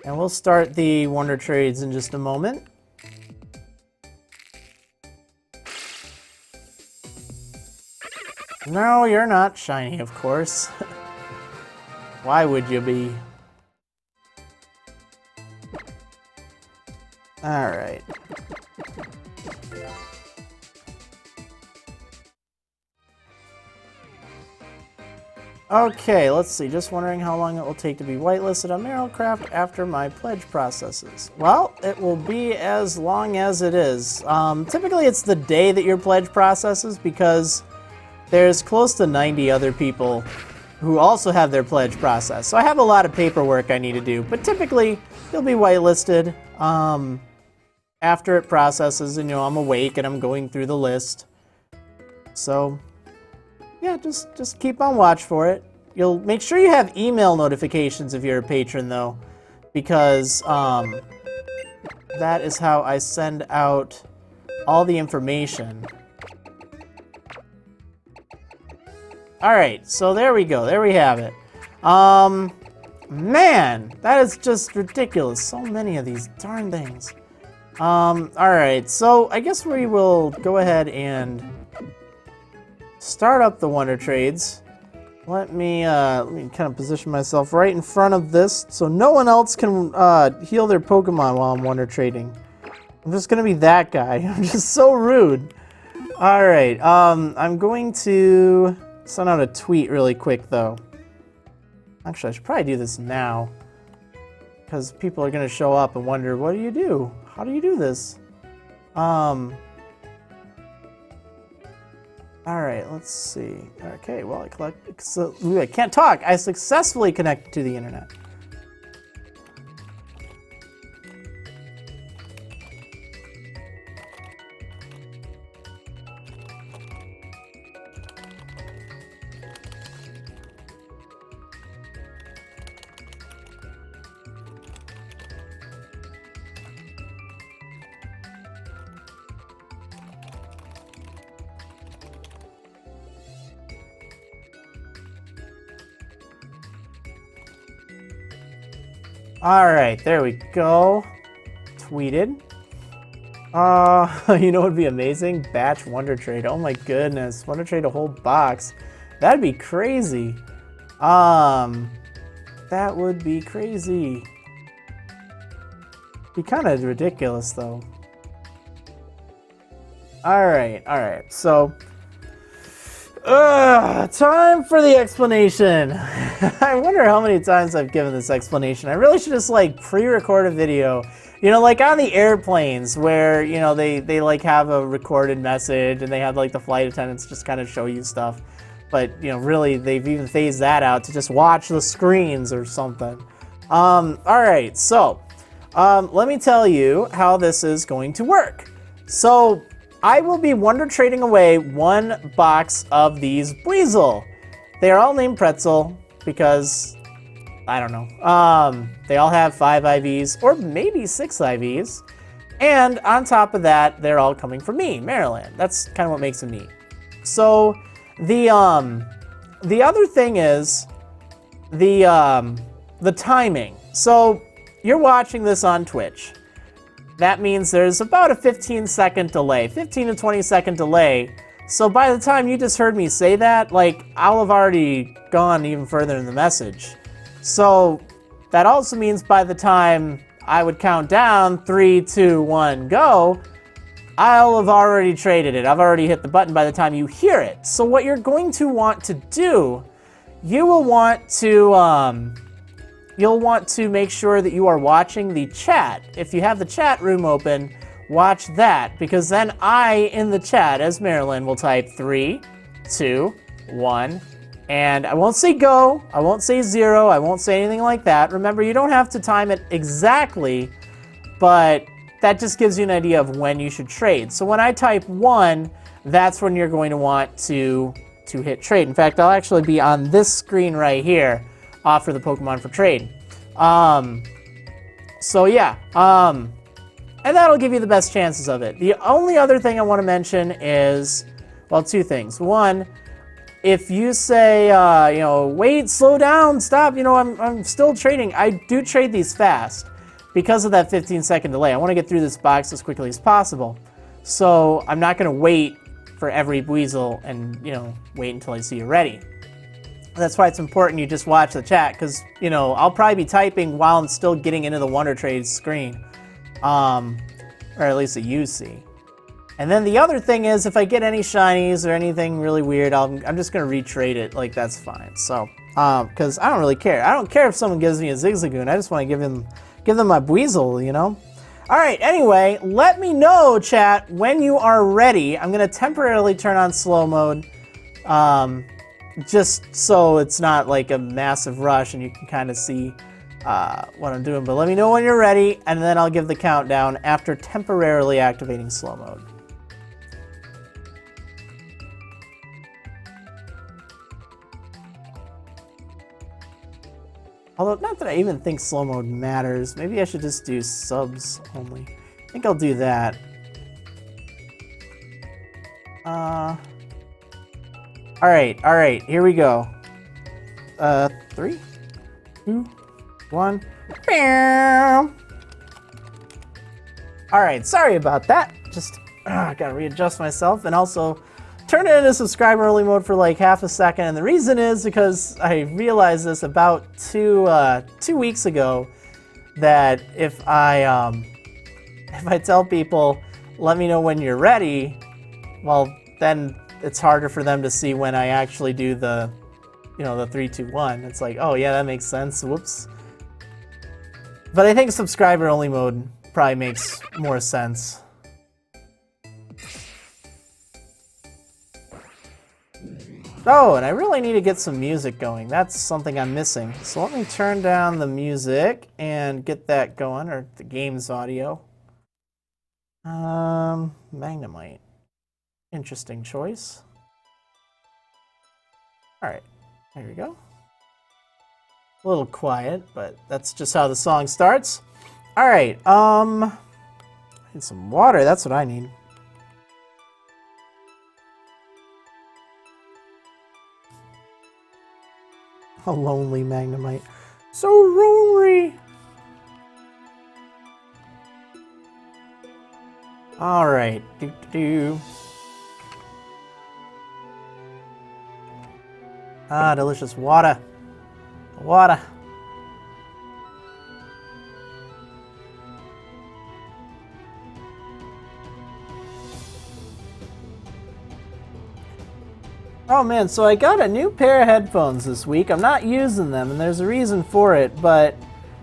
And we'll start the Wonder Trades in just a moment. No, you're not shiny, of course. Why would you be? Alright. Okay, let's see. Just wondering how long it will take to be whitelisted on Marriland after my pledge processes. Well, it will be as long as it is. Typically, it's the day that your pledge processes, because there's close to 90 other people who also have their pledge process. So I have a lot of paperwork I need to do, but typically you'll be whitelisted after it processes, and you know, I'm awake and I'm going through the list. So yeah, just keep on watch for it. You'll make sure you have email notifications if you're a patron though, because that is how I send out all the information. Alright, so there we go. There we have it. Man, that is just ridiculous. So many of these darn things. Alright, so I guess we will go ahead and start up the Wonder Trades. Let me kind of position myself right in front of this so no one else can heal their Pokemon while I'm Wonder Trading. I'm just gonna be that guy. I'm just so rude. Alright, I'm going to send out a tweet really quick though. Actually, I should probably do this now, because people are gonna show up and wonder, what do you do? How do you do this? Alright, let's see. Okay, well, I can't talk. I successfully connected to the internet. Alright, there we go. Tweeted. You know what would be amazing? Batch Wonder Trade. Oh my goodness. Wonder Trade a whole box. That'd be crazy. That would be crazy. Be kind of ridiculous though. Alright, alright. So Time for the explanation. I wonder how many times I've given this explanation. I really should just like pre-record a video. You know, like on the airplanes where, you know, they like have a recorded message and they have like the flight attendants just kind of show you stuff. But, you know, really they've even phased that out to just watch the screens or something. All right, so let me tell you how this is going to work. So I will be wonder trading away one box of these Buizel. They are all named Pretzel because, I don't know. They all have 5 IVs or maybe 6 IVs. And on top of that, they're all coming from me, Marriland. That's kind of what makes them neat. So the other thing is the timing. So you're watching this on Twitch. That means there's about a 15-second delay, 15 to 20-second delay. So by the time you just heard me say that, like, I'll have already gone even further in the message. So that also means by the time I would count down 3, 2, 1, go, I'll have already traded it. I've already hit the button by the time you hear it. So what you're going to want to do, you'll want to make sure that you are watching the chat. If you have the chat room open, watch that, because then I, in the chat, as Marriland, will type 3, 2, 1, and I won't say go, I won't say 0, I won't say anything like that. Remember, you don't have to time it exactly, but that just gives you an idea of when you should trade. So when I type 1, that's when you're going to want to hit trade. In fact, I'll actually be on this screen right here. Offer the Pokemon for trade. So yeah, and that'll give you the best chances of it. The only other thing I want to mention is, well, 2 things. One, if you say, you know, wait, slow down, stop, you know, I'm still trading. I do trade these fast because of that 15-second delay. I want to get through this box as quickly as possible. So I'm not going to wait for every Buizel and, you know, wait until I see you ready. That's why it's important you just watch the chat, because, you know, I'll probably be typing while I'm still getting into the Wonder Trade screen. Or at least that you see. And then the other thing is, if I get any shinies or anything really weird, I'm just going to retrade it. Like, that's fine. So, because I don't really care. I don't care if someone gives me a Zigzagoon. I just want to give them my Buizel, you know? All right, anyway, let me know, chat, when you are ready. I'm going to temporarily turn on slow mode. Just so it's not like a massive rush and you can kind of see what I'm doing. But let me know when you're ready, and then I'll give the countdown after temporarily activating slow mode. Although, not that I even think slow mode matters. Maybe I should just do subs only. I think I'll do that. All right, here we go. 3, 2, 1. All right, sorry about that. Just gotta readjust myself and also turn it into subscriber only mode for like half a second. And the reason is because I realized this about two weeks ago, that if I tell people, let me know when you're ready, well, then it's harder for them to see when I actually do the, you know, the 3, 2, 1. It's like, oh yeah, that makes sense. Whoops. But I think subscriber only mode probably makes more sense. Oh, and I really need to get some music going. That's something I'm missing. So let me turn down the music and get that going, or the game's audio. Magnemite. Interesting choice. All right, there we go. A little quiet, but that's just how the song starts. All right, I need some water. That's what I need. A lonely Magnemite. So lonely. All right. Ah, delicious water. Water. Oh man, so I got a new pair of headphones this week. I'm not using them, and there's a reason for it, but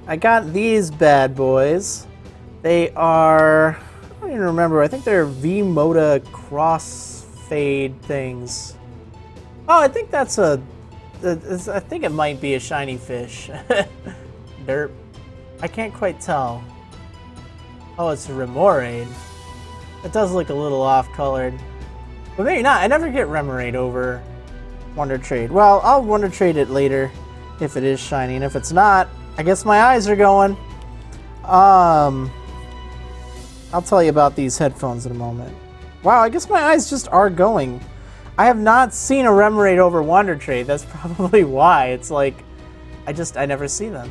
I got these bad boys. They are, I don't even remember, I think they're V-Moda crossfade things. Oh, I think that's I think it might be a shiny fish. Derp. I can't quite tell. Oh, it's a Remoraid. It does look a little off-colored. But maybe not. I never get Remoraid over Wonder Trade. Well, I'll Wonder Trade it later if it is shiny. And if it's not, I guess my eyes are going. I'll tell you about these headphones in a moment. Wow, I guess my eyes just are going. I have not seen a Remoraid over Wonder Trade. That's probably why. It's like, I never see them.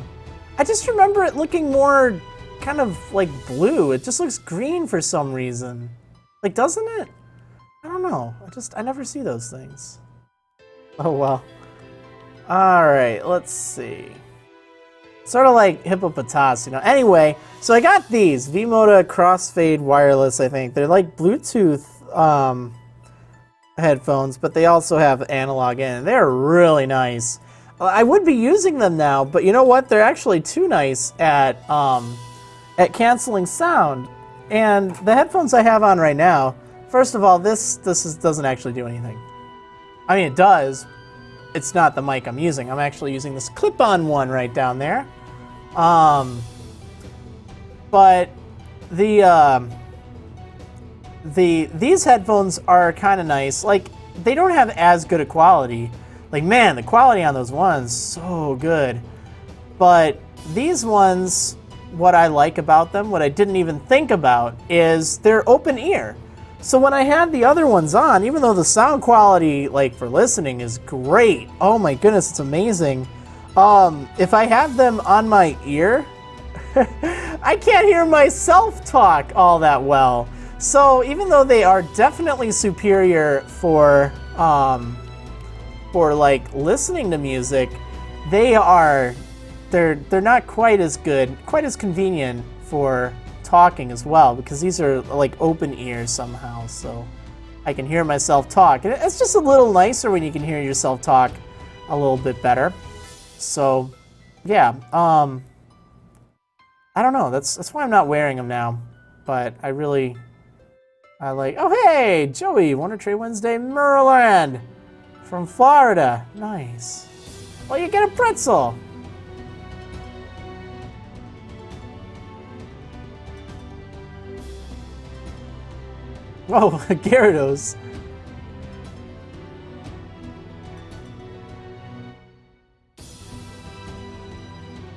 I just remember it looking more kind of like blue. It just looks green for some reason. Like, doesn't it? I don't know. I never see those things. Oh, well. Alright, let's see. Sort of like Hippopotas, you know. Anyway, so I got these. V-Moda Crossfade Wireless, I think. They're like Bluetooth headphones, but they also have analog in. They're really nice. I would be using them now, but you know what? They're actually too nice at canceling sound. And the headphones I have on right now, first of all, this doesn't actually do anything. I mean, it does. It's not the mic I'm using. I'm actually using this clip-on one right down there. But these headphones are kind of nice. Like, they don't have as good a quality. Like, man, the quality on those ones, so good. But these ones, what I like about them, what I didn't even think about, is they're open ear. So when I had the other ones on, even though the sound quality, like, for listening is great, oh my goodness, it's amazing. If I have them on my ear, I can't hear myself talk all that well. So even though they are definitely superior for like listening to music, they're not quite as good, quite as convenient for talking as well, because these are like open ears somehow, so I can hear myself talk. And it's just a little nicer when you can hear yourself talk a little bit better. So yeah, I don't know, that's why I'm not wearing them now, but I like, oh hey, Joey, Wonder Trade Wednesday, Marriland from Florida. Nice. Well, you get a pretzel. Whoa, Gyarados.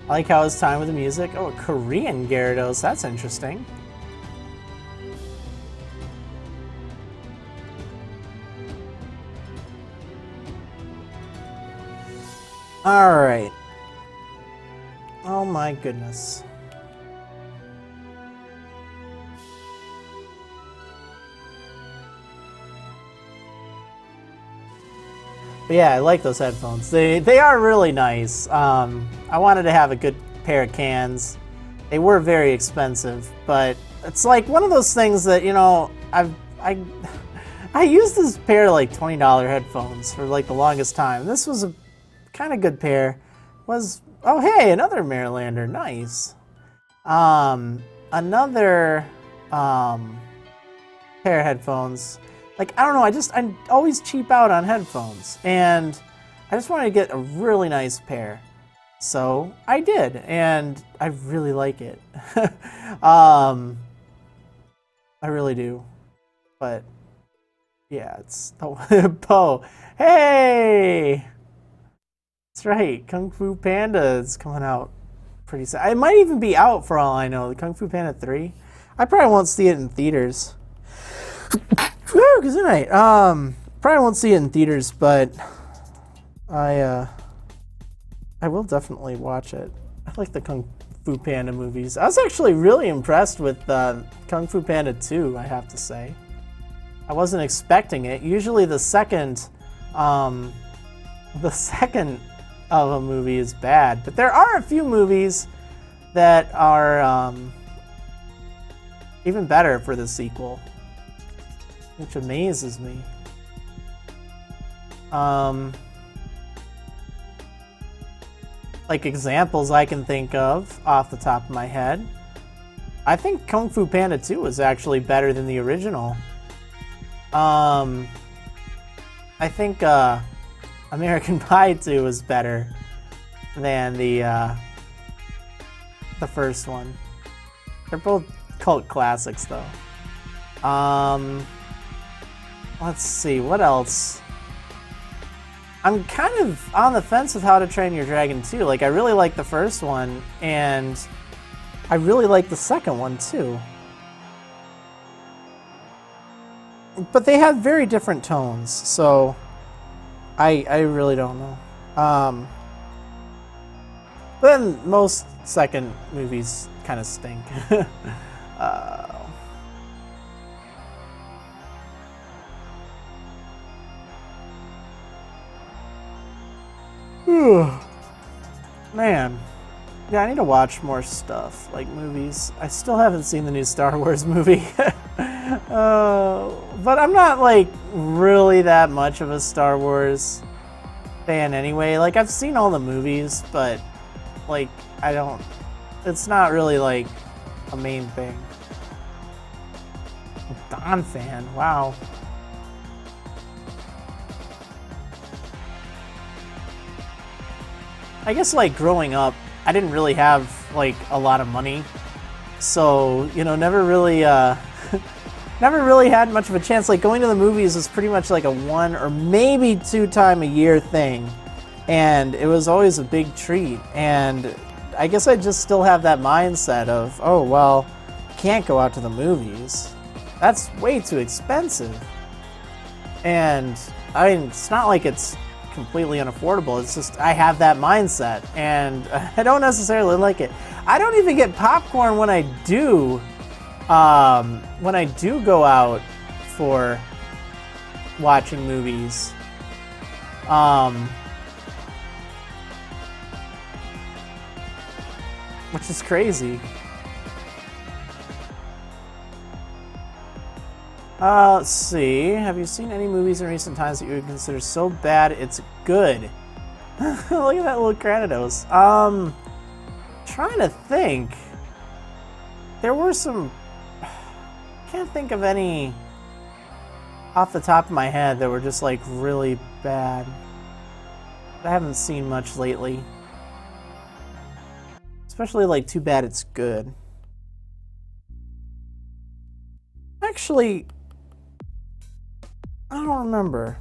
I like how it's timed with the music. Oh, a Korean Gyarados. That's interesting. All right. Oh my goodness. But yeah, I like those headphones. They are really nice. I wanted to have a good pair of cans. They were very expensive, but it's like one of those things that, you know, I used this pair of like $20 headphones for like the longest time. This was a kind of good pair. Oh hey, another Marrilander, nice. Another pair of headphones. Like, I don't know, I always cheap out on headphones, and I just wanted to get a really nice pair. So I did, and I really like it. I really do. But yeah, it's Poe. Hey! That's right, Kung Fu Panda is coming out pretty soon. It might even be out for all I know, the Kung Fu Panda 3. I probably won't see it in theaters. Woo, good night. Probably won't see it in theaters, but I will definitely watch it. I like the Kung Fu Panda movies. I was actually really impressed with Kung Fu Panda 2, I have to say. I wasn't expecting it. Usually the second of a movie is bad, but there are a few movies that are even better for the sequel, which amazes me. Like examples I can think of off the top of my head. I think Kung Fu Panda 2 is actually better than the original. I think American Pie 2 is better than the first one. They're both cult classics though. Let's see, what else? I'm kind of on the fence with How to Train Your Dragon 2. Like, I really like the first one, and I really like the second one too. But they have very different tones, so I really don't know. But then most second movies kind of stink. Man. Yeah, I need to watch more stuff, like movies. I still haven't seen the new Star Wars movie. But I'm not, like, really that much of a Star Wars fan anyway. Like, I've seen all the movies, but, like, it's not really, like, a main thing. Don fan, wow. I guess, like, growing up, I didn't really have, like, a lot of money. So, you know, never really had much of a chance. Like, going to the movies was pretty much like a 1 or maybe 2 time a year thing. And it was always a big treat. And I guess I just still have that mindset of, oh, well, can't go out to the movies. That's way too expensive. And, I mean, it's not like it's completely unaffordable. It's just I have that mindset, and I don't necessarily like it. I don't even get popcorn when I do go out for watching movies. Which is crazy. Let's see. Have you seen any movies in recent times that you would consider so bad it's good? Look at that little Granados. Trying to think. There were some... Can't think of any off the top of my head that were just, like, really bad. I haven't seen much lately. Especially, like, too bad it's good. Actually... I don't remember.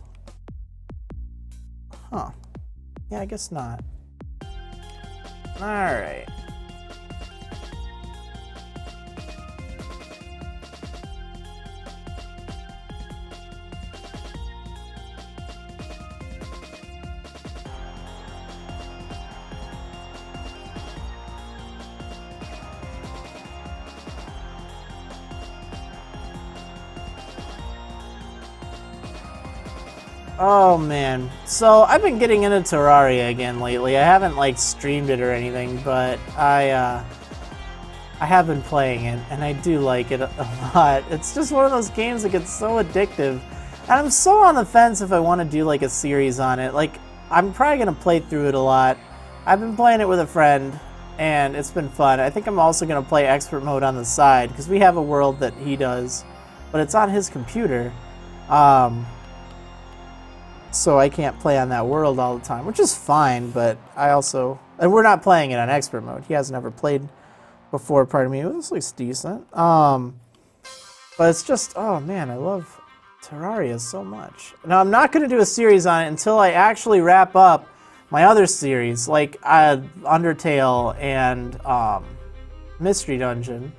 Huh. Yeah, I guess not. Alright. Oh man, so I've been getting into Terraria again lately. I haven't like streamed it or anything, but I have been playing it, and I do like it a lot. It's just one of those games that gets so addictive, and I'm so on the fence if I want to do like a series on it. Like, I'm probably gonna play through it a lot. I've been playing it with a friend, and it's been fun. I think I'm also gonna play expert mode on the side because we have a world that he does, but it's on his computer. So I can't play on that world all the time, which is fine, but I also... And we're not playing it on expert mode. He hasn't ever played before, pardon me. This looks decent. But it's just... Oh, man, I love Terraria so much. Now, I'm not going to do a series on it until I actually wrap up my other series, like Undertale and Mystery Dungeon.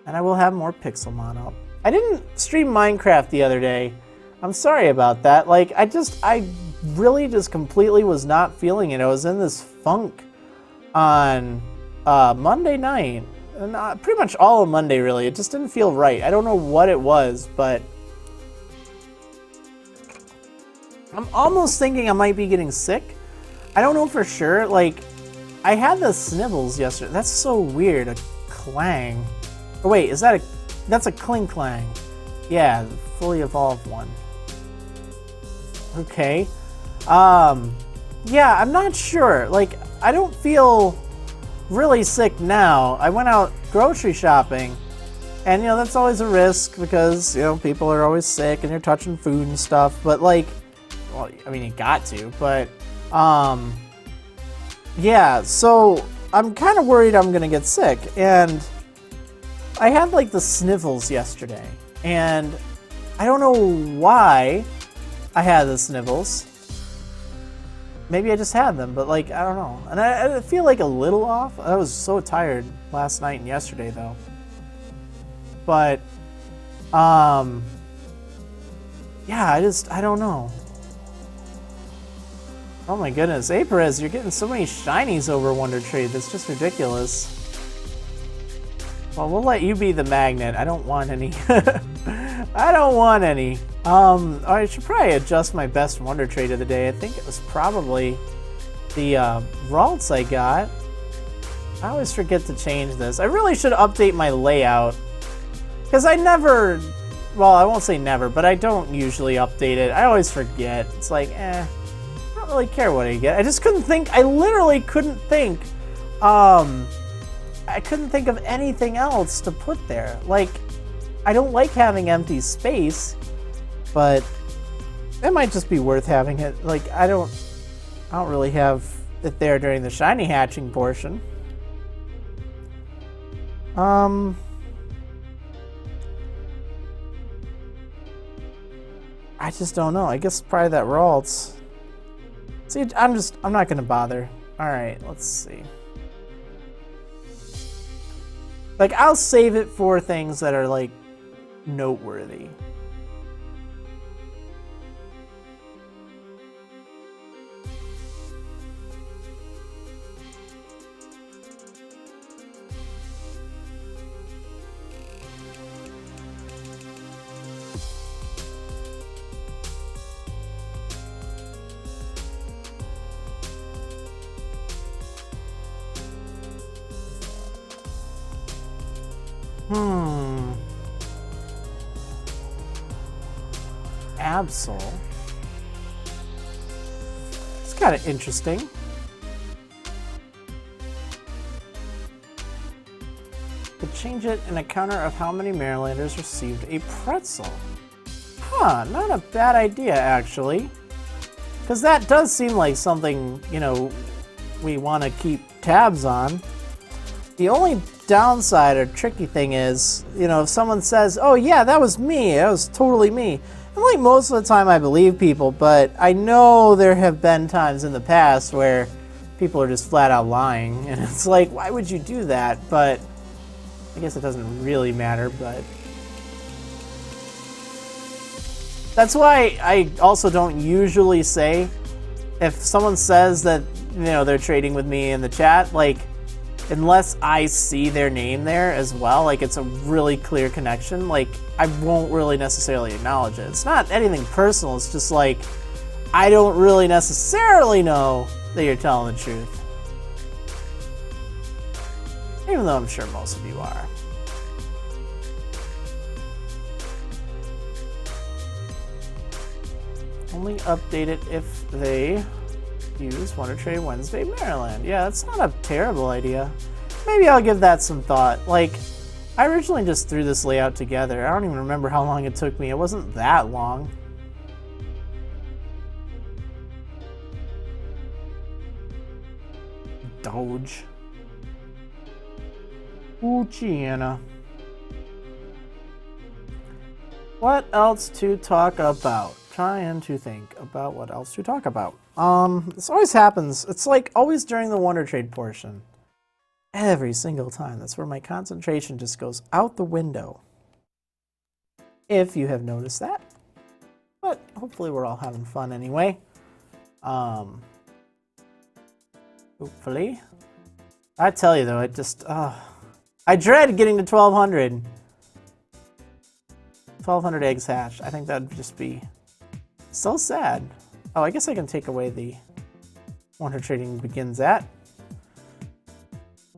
And I will have more Pixelmon up. I didn't stream Minecraft the other day. I'm sorry about that. Like, I really just completely was not feeling it. I was in this funk on Monday night. And pretty much all of Monday, really. It just didn't feel right. I don't know what it was, but I'm almost thinking I might be getting sick. I don't know for sure. Like, I had the snivels yesterday. That's so weird. A clang. Oh, wait, is that that's a cling clang. Yeah, the fully evolved one. Okay. Yeah, I'm not sure. Like, I don't feel really sick now. I went out grocery shopping, and, you know, that's always a risk because, you know, people are always sick and you're touching food and stuff. But, like, well, I mean, you got to. But, yeah, so I'm kind of worried I'm going to get sick. And I had, like, the sniffles yesterday. And I don't know why I had the sniffles. Maybe I just had them, but like, I don't know. And I feel like a little off. I was so tired last night and yesterday though. But, yeah, I don't know. Oh my goodness. Hey, Perez, you're getting so many shinies over Wonder Trade. That's just ridiculous. Well, we'll let you be the magnet. I don't want any. I don't want any. I should probably adjust my best Wonder Trade of the day. I think it was probably the Ralts I got. I always forget to change this. I really should update my layout. Because I never, well, I won't say never, but I don't usually update it. I always forget. It's like, I don't really care what I get. I just couldn't think, I literally couldn't think. I couldn't think of anything else to put there. Like, I don't like having empty space, but it might just be worth having it. Like, I don't really have it there during the shiny hatching portion. I just don't know. I guess probably that Ralts. See, I'm not gonna bother. All right, let's see. Like, I'll save it for things that are, like, noteworthy. Absol. It's kind of interesting. Could change it in a counter of how many Marylanders received a pretzel. Huh, not a bad idea, actually. Because that does seem like something, you know, we want to keep tabs on. The only downside or tricky thing is, you know, if someone says, oh yeah, that was me, that was totally me. And like most of the time I believe people, but I know there have been times in the past where people are just flat out lying. And it's like, why would you do that? But I guess it doesn't really matter, but that's why I also don't usually say, if someone says that, you know, they're trading with me in the chat, like, unless I see their name there as well, like it's a really clear connection, like I won't really necessarily acknowledge it. It's not anything personal, it's just like, I don't really necessarily know that you're telling the truth. Even though I'm sure most of you are. Only update it if they use Wonder Trade Wednesday, Maryland. Yeah, that's not a terrible idea. Maybe I'll give that some thought. Like, I originally just threw this layout together. I don't even remember how long it took me. It wasn't that long. Doge. Ooh, Gianna. What else to talk about? Trying to think about what else to talk about. This always happens. It's like always during the Wonder Trade portion. Every single time. That's where my concentration just goes out the window. If you have noticed that. But hopefully we're all having fun anyway. Hopefully. I tell you though, it just, I dread getting to 1200. 1200 eggs hatched. I think that'd just be so sad. Oh, I guess I can take away the Wonder Trading begins at.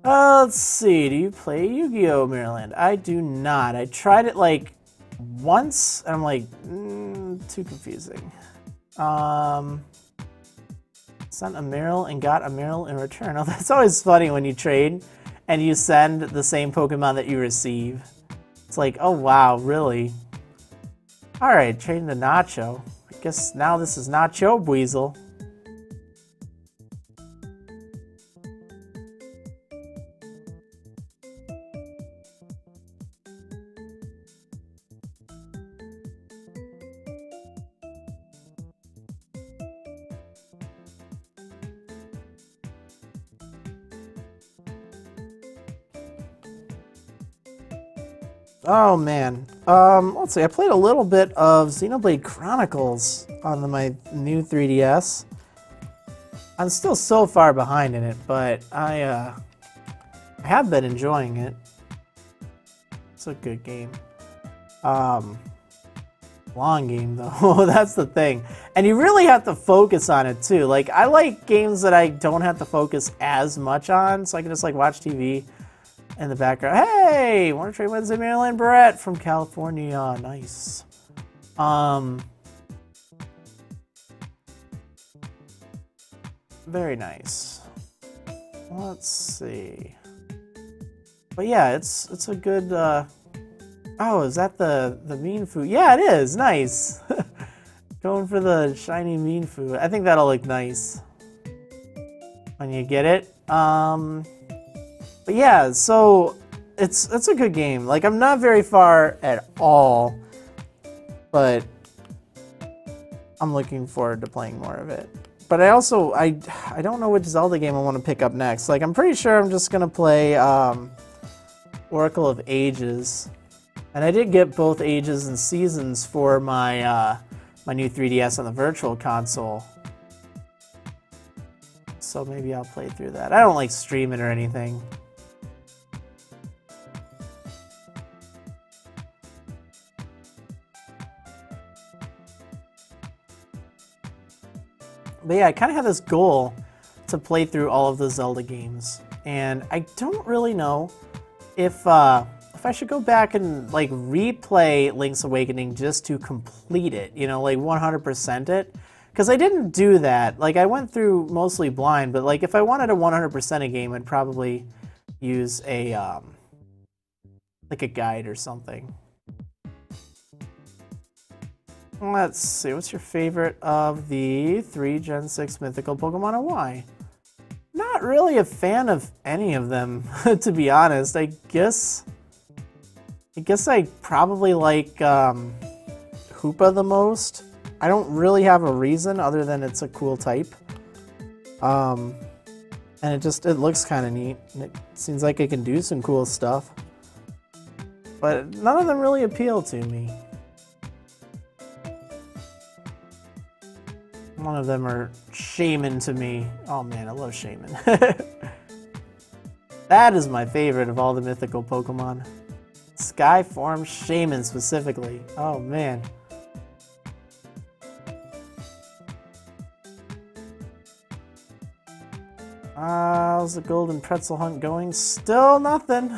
Let's see. Do you play Yu-Gi-Oh! Maryland? I do not. I tried it like once, and I'm like, too confusing. Sent a Marill and got a Marill in return. Oh, that's always funny when you trade and you send the same Pokemon that you receive. It's like, oh wow, really? Alright, trading to Nacho. I guess now this is Nacho Buizel. Oh man, let's see, I played a little bit of Xenoblade Chronicles on my new 3DS. I'm still so far behind in it, but I have been enjoying it. It's a good game. Long game though, that's the thing. And you really have to focus on it too. Like, I like games that I don't have to focus as much on, so I can just like watch TV in the background. Hey, want to trade Wednesday, Maryland? Brett from California. Nice. Very nice. Let's see. But yeah, it's a good. Oh, is that the mean food? Yeah, it is. Nice. Going for the shiny mean food. I think that'll look nice when you get it. But yeah, so it's a good game. Like, I'm not very far at all, but I'm looking forward to playing more of it. But I also, I don't know which Zelda game I want to pick up next. Like, I'm pretty sure I'm just gonna play Oracle of Ages. And I did get both Ages and Seasons for my my new 3DS on the Virtual Console. So maybe I'll play through that. I don't like stream it or anything. But yeah, I kind of have this goal to play through all of the Zelda games, and I don't really know if I should go back and like replay Link's Awakening just to complete it, you know, like 100% it, because I didn't do that. Like, I went through mostly blind, but like if I wanted to 100% a game, I'd probably use a like a guide or something. Let's see, what's your favorite of the 3 Gen 6 mythical Pokemon and why? Not really a fan of any of them, to be honest. I guess I probably like Hoopa the most. I don't really have a reason other than it's a cool type. And it looks kind of neat. And it seems like it can do some cool stuff. But none of them really appeal to me. One of them are Shaman to me. Oh man, I love Shaman. That is my favorite of all the mythical Pokemon. Skyform Shaman specifically. Oh man. How's the golden pretzel hunt going? Still nothing.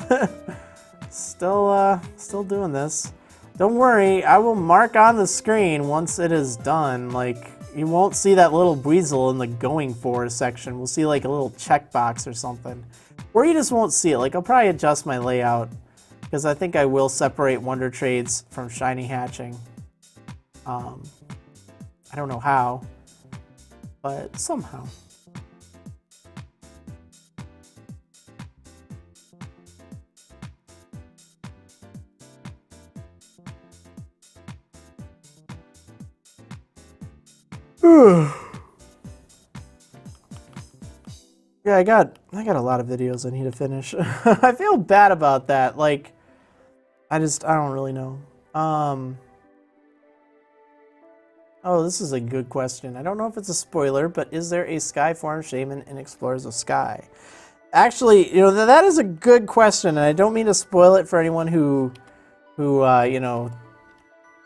Still doing this. Don't worry, I will mark on the screen once it is done. Like, you won't see that little Buizel in the going for section. We'll see like a little checkbox or something. Or you just won't see it. Like, I'll probably adjust my layout because I think I will separate Wonder Trades from Shiny Hatching. I don't know how, but somehow. Yeah, I got a lot of videos I need to finish. I feel bad about that. Like, I don't really know. Oh, this is a good question. I don't know if it's a spoiler, but is there a Skyform Shaman in Explorers of Sky? Actually, you know, that is a good question, and I don't mean to spoil it for anyone who you know,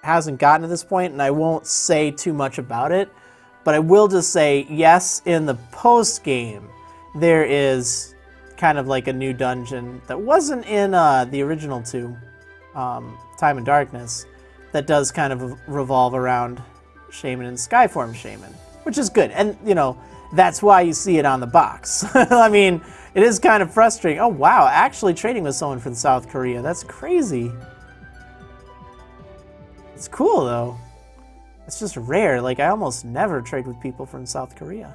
hasn't gotten to this point, and I won't say too much about it. But I will just say, yes, in the post-game, there is kind of like a new dungeon that wasn't in the original two, Time and Darkness, that does kind of revolve around Shaman and Skyform Shaman, which is good. And, you know, that's why you see it on the box. I mean, it is kind of frustrating. Oh, wow, actually trading with someone from South Korea. That's crazy. It's cool, though. It's just rare. Like, I almost never trade with people from South Korea.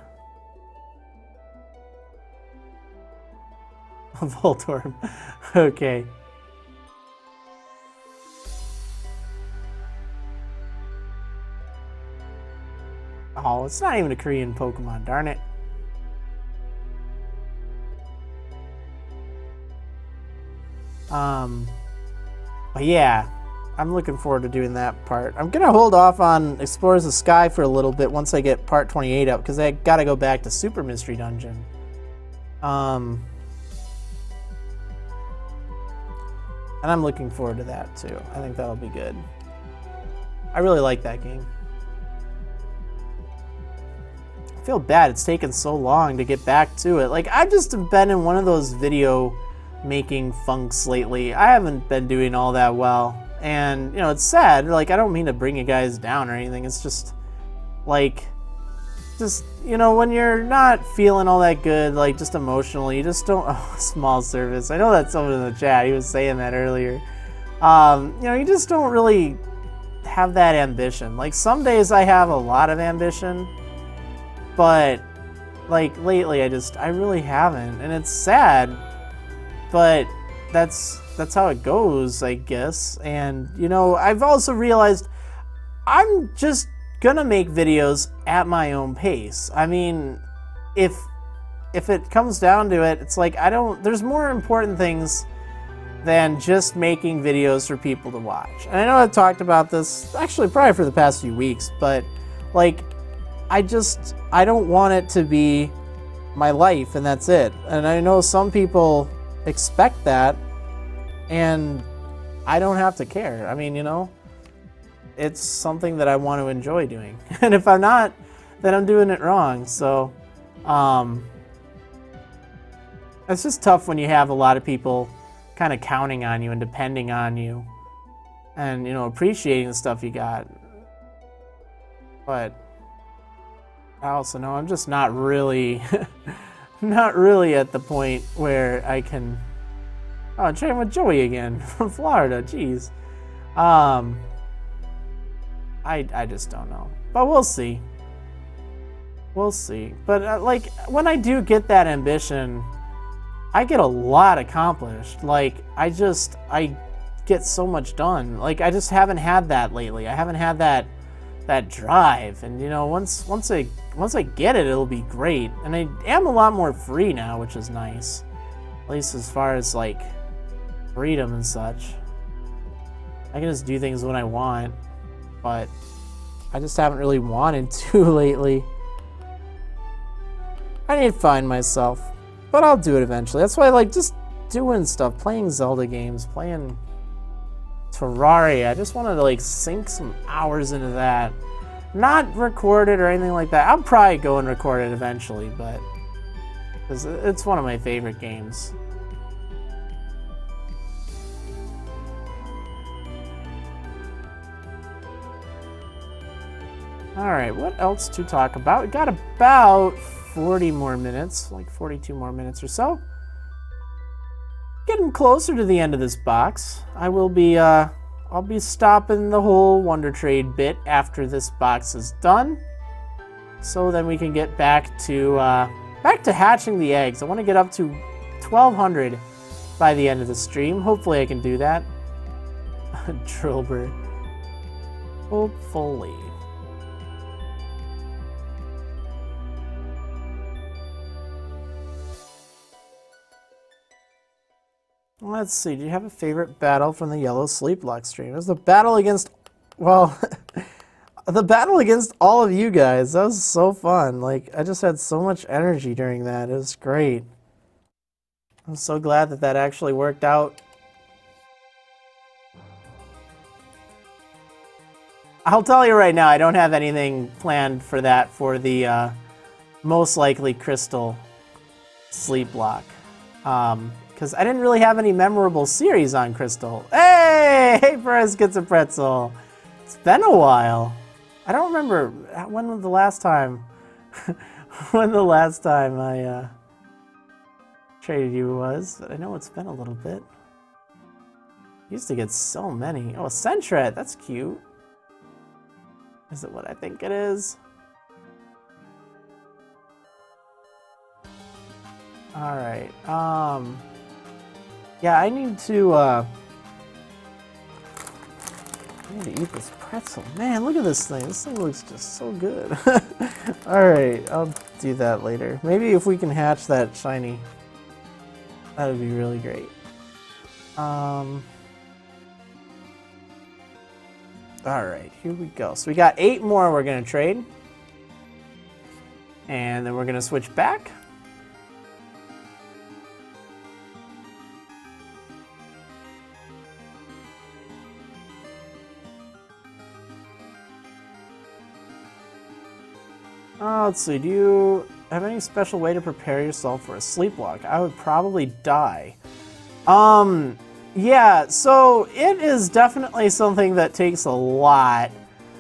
Voltorb. Okay. Oh, it's not even a Korean Pokemon, darn it. But yeah, I'm looking forward to doing that part. I'm gonna hold off on Explorers of Sky for a little bit once I get part 28 up, because I gotta go back to Super Mystery Dungeon. And I'm looking forward to that too. I think that'll be good. I really like that game. I feel bad it's taken so long to get back to it. Like, I've just been in one of those video making funks lately. I haven't been doing all that well. And, you know, it's sad. Like, I don't mean to bring you guys down or anything. It's just, like, you know, when you're not feeling all that good, like, just emotionally, you just don't... Oh, small service. I know that's someone in the chat. He was saying that earlier. You know, you just don't really have that ambition. Like, some days I have a lot of ambition, but, like, lately I really haven't. And it's sad, but that's how it goes, I guess. And, you know, I've also realized I'm just gonna make videos at my own pace. I mean, if it comes down to it, it's like there's more important things than just making videos for people to watch. And I know I've talked about this actually probably for the past few weeks, but, like, I don't want it to be my life and that's it. And I know some people expect that, and I don't have to care. I mean, you know, it's something that I want to enjoy doing. And if I'm not, then I'm doing it wrong. So, it's just tough when you have a lot of people kind of counting on you and depending on you and, you know, appreciating the stuff you got. But I also know I'm just not really, not really at the point where I can... Oh, I'm trading with Joey again from Florida. Jeez. I just don't know. But we'll see. We'll see. But, like, when I do get that ambition, I get a lot accomplished. Like, I get so much done. Like, I just haven't had that lately. I haven't had that drive. And, you know, once I get it, it'll be great. And I am a lot more free now, which is nice. At least as far as, like, freedom and such. I can just do things when I want, but I just haven't really wanted to lately. I need to find myself, but I'll do it eventually. That's why I like just doing stuff, playing Zelda games, playing Terraria. I just wanted to, like, sink some hours into that. Not record it or anything like that. I'll probably go and record it eventually, but because it's one of my favorite games. Alright, what else to talk about? We got about 40 more minutes, like 42 more minutes or so. Getting closer to the end of this box. I'll be stopping the whole Wonder Trade bit after this box is done. So then we can get back to hatching the eggs. I want to get up to 1,200 by the end of the stream. Hopefully I can do that. Drillbird. Hopefully. Let's see, do you have a favorite battle from the Yellow Sleep Block stream? It was the battle against, well, the battle against all of you guys. That was so fun. Like, I just had so much energy during that. It was great. I'm so glad that actually worked out. I'll tell you right now, I don't have anything planned for that for the most likely Crystal Sleep Block. Because I didn't really have any memorable series on Crystal. Hey! Hey, Perez gets a pretzel. It's been a while. I don't remember when was the last time when the last time I traded you was, but I know it's been a little bit. Used to get so many. Oh, a Sentret, that's cute. Is it what I think it is? Alright, yeah, I need to eat this pretzel. Man, look at this thing. This thing looks just so good. Alright, I'll do that later. Maybe if we can hatch that shiny, that would be really great. Alright, here we go. So we got 8 more we're going to trade. And then we're going to switch back. Let's see, do you have any special way to prepare yourself for a sleep walk? I would probably die. Yeah, so it is definitely something that takes a lot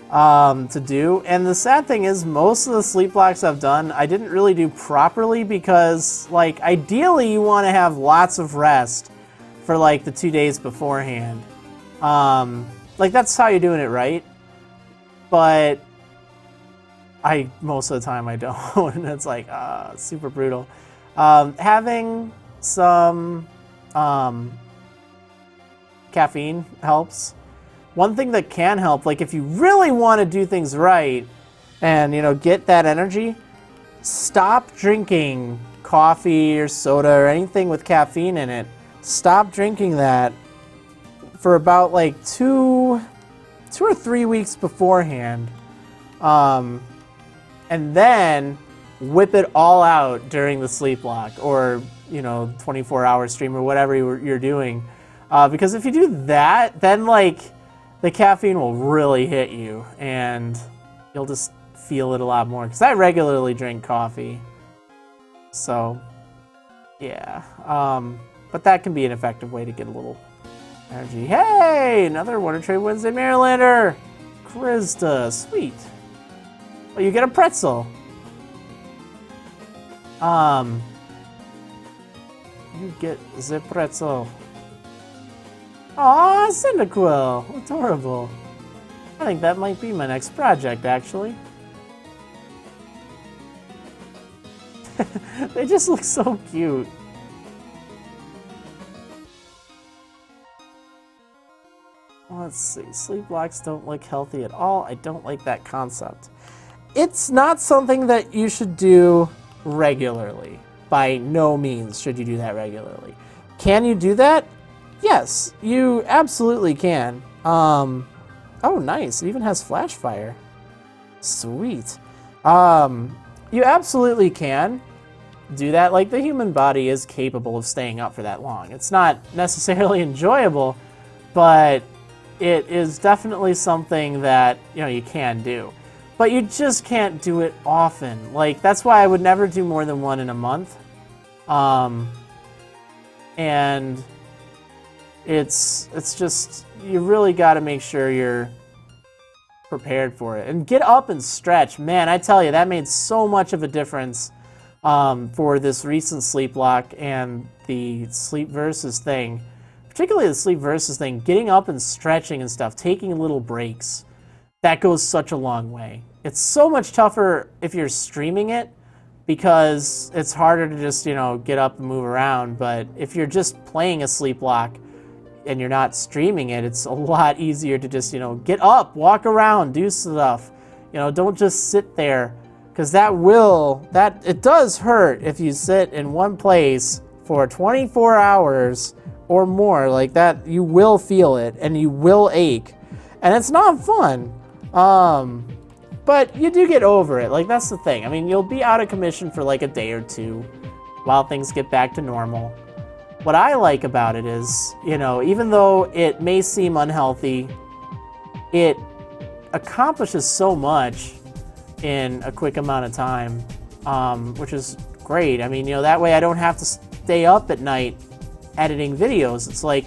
to do. And the sad thing is, most of the sleep walks I've done, I didn't really do properly because, like, ideally you want to have lots of rest for, like, the 2 days beforehand. Like, that's how you're doing it right. But most of the time I don't, and it's like, super brutal. Having some caffeine helps. One thing that can help, like if you really want to do things right and, you know, get that energy, stop drinking coffee or soda or anything with caffeine in it. Stop drinking that for about like 2 or 3 weeks beforehand. And then whip it all out during the sleep block or, you know, 24-hour stream or whatever you're doing. Because if you do that, then like the caffeine will really hit you and you'll just feel it a lot more. Because I regularly drink coffee. So, yeah. But that can be an effective way to get a little energy. Hey, another Wonder Trade Wednesday Marylander. Krista, sweet. Oh, you get a pretzel. You get the pretzel. Aw, Cyndaquil. Adorable. I think that might be my next project, actually. They just look so cute. Let's see. Sleep blocks don't look healthy at all. I don't like that concept. It's not something that you should do regularly. By no means should you do that regularly. Can you do that? Yes, you absolutely can. Oh, nice. It even has flash fire. Sweet. You absolutely can do that. Like, the human body is capable of staying up for that long. It's not necessarily enjoyable, but it is definitely something that, you know, you can do. But you just can't do it often. Like, that's why I would never do more than 1 in a month. And it's just, you really got to make sure you're prepared for it. And get up and stretch. Man, I tell you, that made so much of a difference for this recent sleep lock and the sleep versus thing. Particularly the sleep versus thing. Getting up and stretching and stuff. Taking little breaks. That goes such a long way. It's so much tougher if you're streaming it because it's harder to just, you know, get up and move around. But if you're just playing a sleep lock and you're not streaming it, it's a lot easier to just, you know, get up, walk around, do stuff. You know, don't just sit there because it does hurt if you sit in one place for 24 hours or more like that. You will feel it and you will ache and it's not fun. But you do get over it. Like, that's the thing. I mean, you'll be out of commission for like a day or two while things get back to normal. What I like about it is, you know, even though it may seem unhealthy, it accomplishes so much in a quick amount of time, which is great. I mean, you know, that way I don't have to stay up at night editing videos. It's like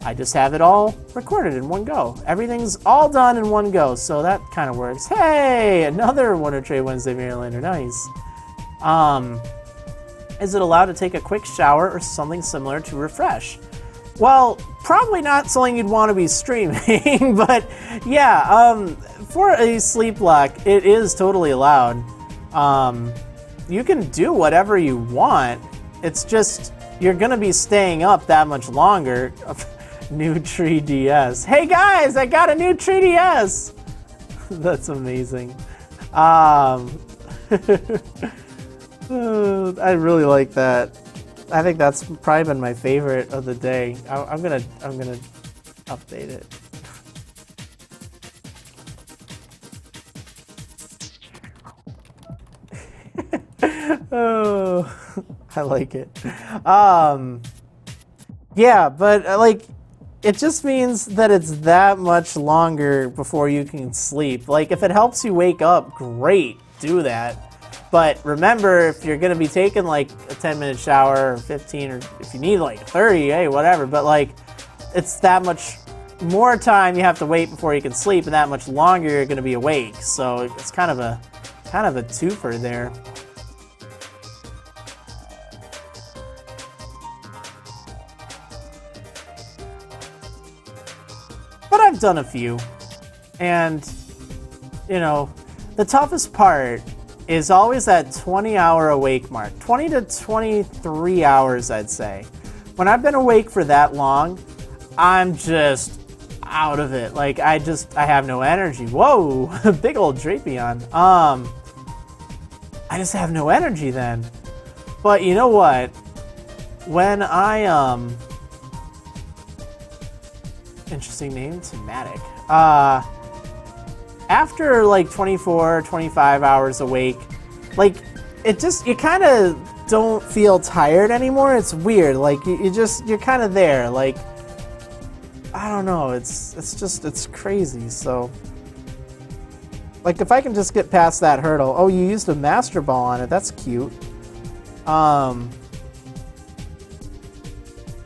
I just have it all recorded in one go. Everything's all done in one go, so that kind of works. Hey, another Wonder Trade Wednesday Marylander, nice. Is it allowed to take a quick shower or something similar to refresh? Well, probably not something you'd want to be streaming, but yeah, for a sleep lock, it is totally allowed. You can do whatever you want. It's just, you're gonna be staying up that much longer. New 3DS. Hey guys, I got a new 3DS! That's amazing. I really like that. I think that's probably been my favorite of the day. I'm gonna update it. Oh, I like it. Yeah, but like, it just means that it's that much longer before you can sleep. Like, if it helps you wake up, great, do that. But remember, if you're gonna be taking like a 10-minute shower or 15, or if you need like 30, hey, whatever. But like, it's that much more time you have to wait before you can sleep, and that much longer you're gonna be awake. So it's kind of a twofer there. But I've done a few, and you know, the toughest part is always that 20-hour awake mark. 20 to 23 hours, I'd say. When I've been awake for that long, I'm just out of it. Like, I have no energy. Whoa, big old Drapion. I just have no energy then. But you know what? When I, interesting name, Thematic. After like 24, 25 hours awake, like, you kind of don't feel tired anymore. It's weird. Like, you're kind of there. Like, I don't know. It's crazy. So, like, if I can just get past that hurdle. Oh, you used a Master Ball on it. That's cute.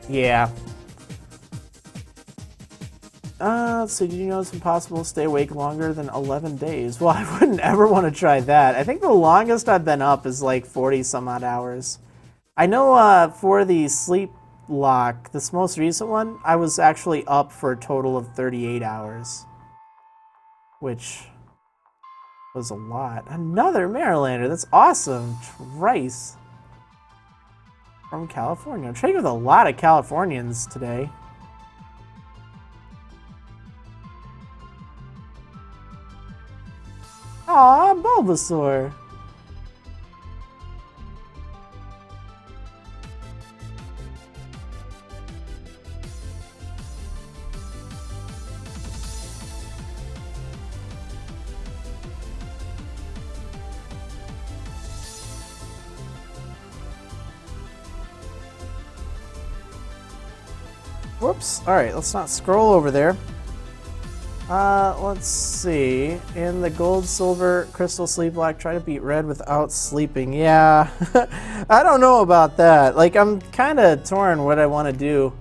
Yeah. So did you know it's impossible to stay awake longer than 11 days? Well, I wouldn't ever want to try that. I think the longest I've been up is like 40 some odd hours. I know for the sleep lock, this most recent one, I was actually up for a total of 38 hours. Which was a lot. Another Marylander, that's awesome. Trice. From California. I'm trading with a lot of Californians today. Aw, Bulbasaur. Whoops. Alright, let's not scroll over there. Let's see. In the gold, silver, crystal sleep lock, try to beat red without sleeping. Yeah, I don't know about that. Like, I'm kind of torn what I want to do.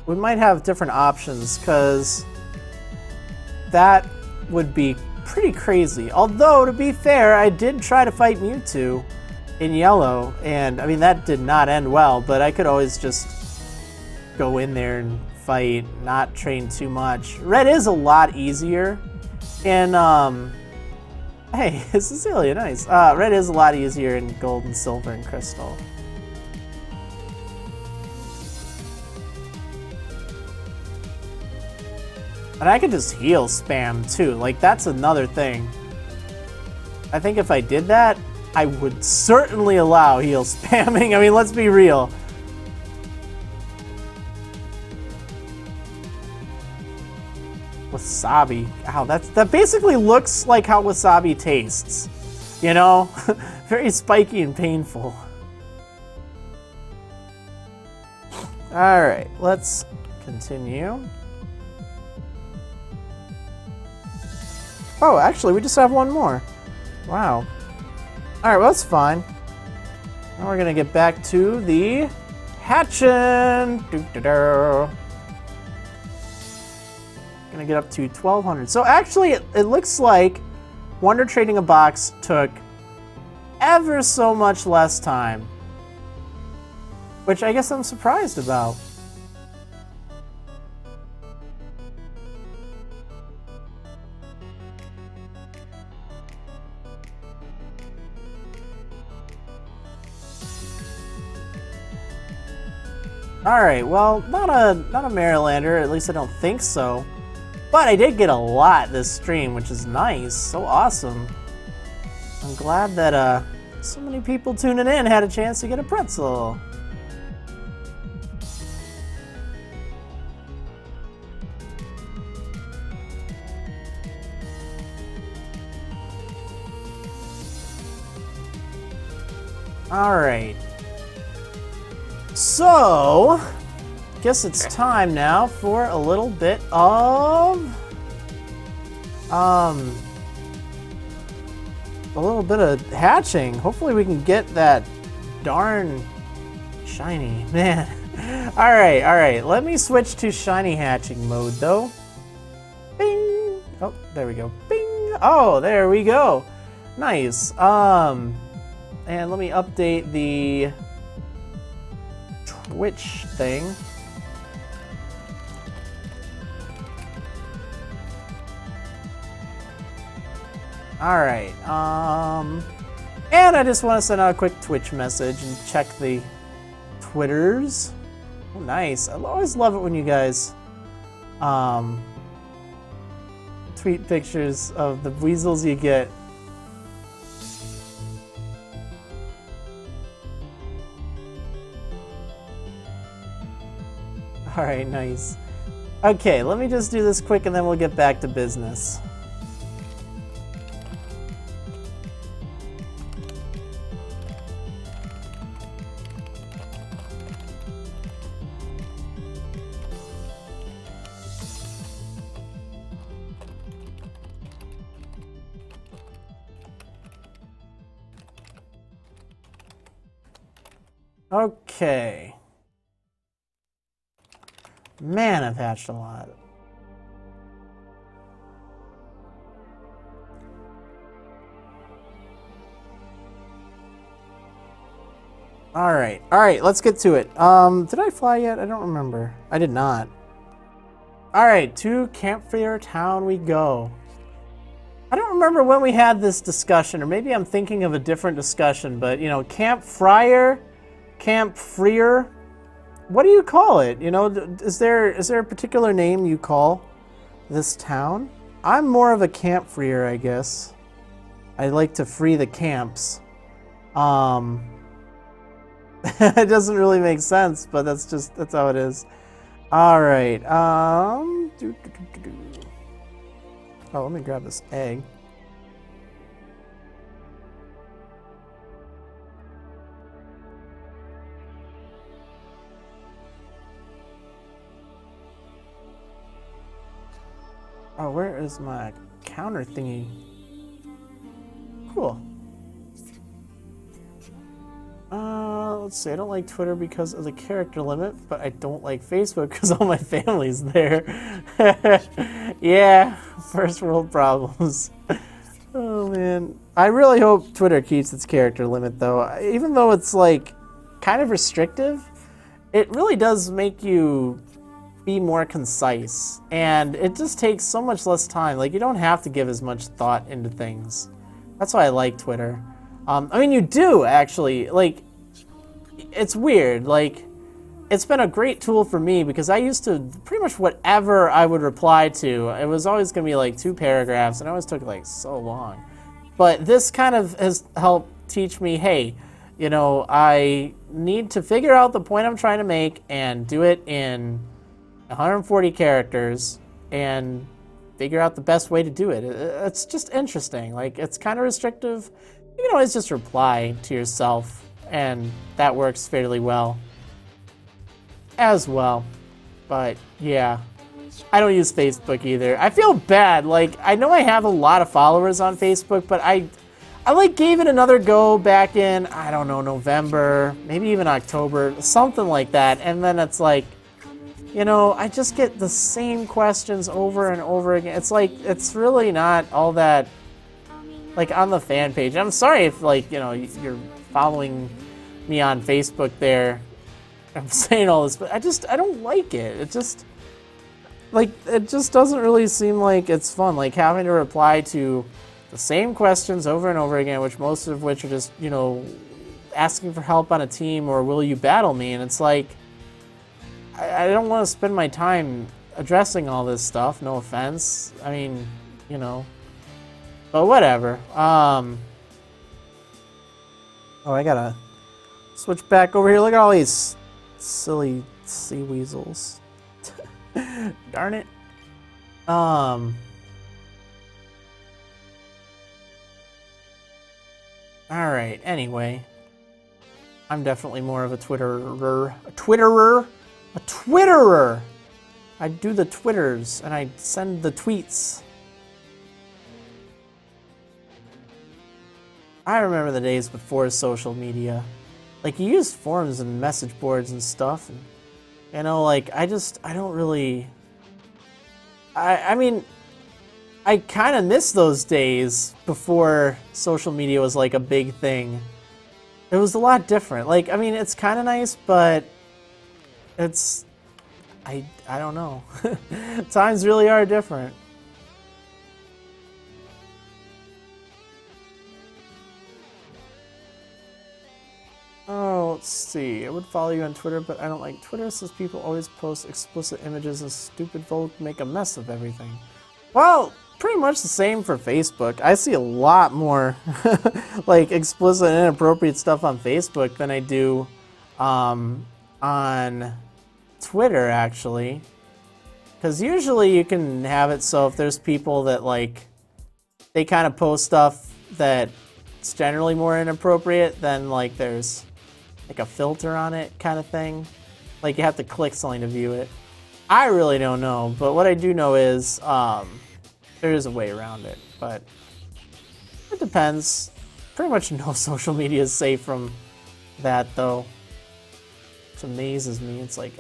We might have different options, because that would be pretty crazy. Although, to be fair, I did try to fight Mewtwo in yellow, and I mean, that did not end well, but I could always just go in there and fight, not train too much. Red is a lot easier, and hey, Cecilia, nice. Red is a lot easier in gold and silver and crystal. And I could just heal spam too, like, that's another thing. I think if I did that, I would certainly allow heal spamming. I mean, let's be real. Wasabi. Ow, that basically looks like how wasabi tastes. You know? Very spiky and painful. Alright, let's continue. Oh, actually, we just have one more. Wow. Alright, well, that's fine. Now we're gonna get back to the hatching. Doo-doo-doo. Gonna get up to 1,200. So actually, it looks like Wonder Trading a Box took ever so much less time, which I guess I'm surprised about. Alright, well, not a Marrilander, at least I don't think so. But I did get a lot this stream, which is nice. So awesome. I'm glad that so many people tuning in had a chance to get a pretzel. Alright. So, guess it's time now for a little bit of hatching. Hopefully we can get that darn shiny, man. All right. Let me switch to shiny hatching mode though. Bing. Oh, there we go. Bing. Oh, there we go. Nice. And let me update the Twitch thing. Alright, and I just want to send out a quick Twitch message and check the Twitters. Oh, nice. I always love it when you guys tweet pictures of the weasels you get. Alright, nice. Okay, let me just do this quick and then we'll get back to business. Okay. Man, I've hatched a lot. Alright, let's get to it. Did I fly yet? I don't remember. I did not. Alright, to Campfire Town we go. I don't remember when we had this discussion, or maybe I'm thinking of a different discussion, but, you know, Campfire, Campfire, what do you call it? You know, is there a particular name you call this town? I'm more of a Campfire, I guess. I like to free the camps. It doesn't really make sense, but that's how it is. Alright, oh, let me grab this egg. Oh, where is my counter thingy? Cool. Let's see, I don't like Twitter because of the character limit, but I don't like Facebook because all my family's there. Yeah, first world problems. Oh man. I really hope Twitter keeps its character limit though. Even though it's like kind of restrictive, it really does make you be more concise, and it just takes so much less time. Like, you don't have to give as much thought into things. That's why I like Twitter. I mean, you do actually. Like, it's weird. Like, it's been a great tool for me because I used to pretty much whatever I would reply to, it was always gonna be like 2 paragraphs, and it always took like so long. But this kind of has helped teach me, hey, you know, I need to figure out the point I'm trying to make and do it in 140 characters and figure out the best way to do it. It's just interesting. Like, it's kind of restrictive. You can always just reply to yourself, and that works fairly well as well. But yeah, I don't use Facebook either. I feel bad. Like, I know I have a lot of followers on Facebook, but I I like gave it another go back in, I don't know, November, maybe even October, something like that. And then it's like, you know, I just get the same questions over and over again. It's like, it's really not all that, like, on the fan page. I'm sorry if, like, you know, you're following me on Facebook there. I'm saying all this, but I don't like it. It just, like, it just doesn't really seem like it's fun. Like, having to reply to the same questions over and over again, most of which are just, you know, asking for help on a team or will you battle me? And it's like, I don't want to spend my time addressing all this stuff, no offense. I mean, you know, but whatever. Oh, I gotta switch back over here. Look at all these silly sea weasels. Darn it. Alright, anyway. I'm definitely more of a Twitterer. A Twitterer? A Twitterer! I do the Twitters, and I send the tweets. I remember the days before social media. Like, you used forums and message boards and stuff, and, you know, like, I don't really... I mean... I kind of miss those days before social media was like a big thing. It was a lot different. Like, I mean, it's kind of nice, but it's, I don't know. Times really are different. Oh, let's see. I would follow you on Twitter, but I don't like Twitter since people always post explicit images and stupid folk make a mess of everything. Well, pretty much the same for Facebook. I see a lot more like explicit and inappropriate stuff on Facebook than I do on Twitter, actually. Because usually you can have it so if there's people that like, they kind of post stuff that's generally more inappropriate, then like there's like a filter on it kind of thing. Like you have to click something to view it. I really don't know, but what I do know is there is a way around it, but it depends. Pretty much no social media is safe from that, though. Which amazes me. It's like,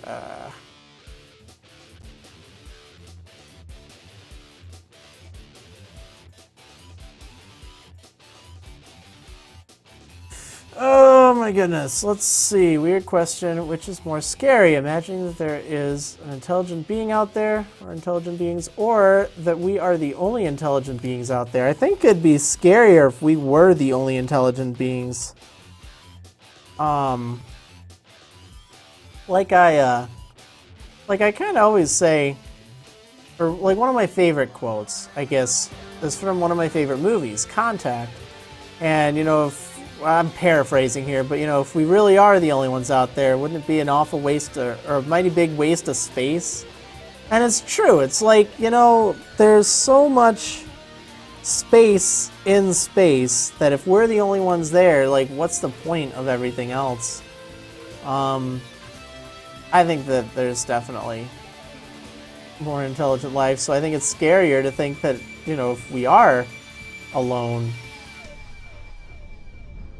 Oh my goodness. Let's see. Weird question. Which is more scary? Imagining that there is an intelligent being out there, or intelligent beings, or that we are the only intelligent beings out there. I think it'd be scarier if we were the only intelligent beings. Like I kind of always say, or like one of my favorite quotes, I guess, is from one of my favorite movies, Contact. And, you know, I'm paraphrasing here, but, you know, if we really are the only ones out there, wouldn't it be an awful waste or a mighty big waste of space? And it's true. It's like, you know, there's so much space in space that if we're the only ones there, like, what's the point of everything else? I think that there's definitely more intelligent life, so I think it's scarier to think that, you know, if we are alone.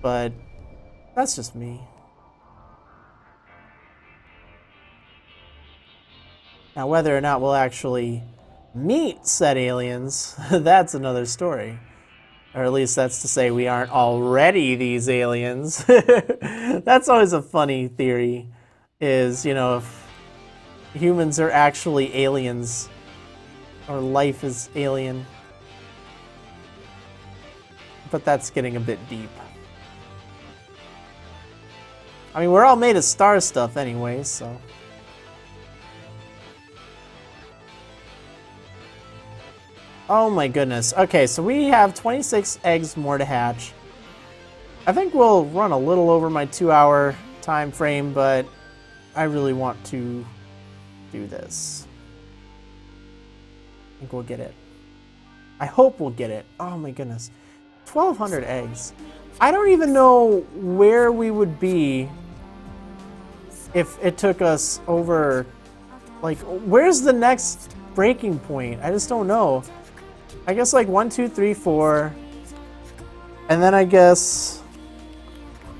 But that's just me. Now, whether or not we'll actually meet said aliens, that's another story. Or at least that's to say we aren't already these aliens. That's always a funny theory, is, you know, if humans are actually aliens, or life is alien. But that's getting a bit deep. I mean, we're all made of star stuff anyway, so. Oh my goodness. Okay, so we have 26 eggs more to hatch. I think we'll run a little over my 2-hour time frame, but I really want to do this. I think we'll get it. I hope we'll get it. Oh my goodness. 1,200 eggs. I don't even know where we would be if it took us over, like, where's the next breaking point? I just don't know. I guess like 1, 2, 3, 4. And then I guess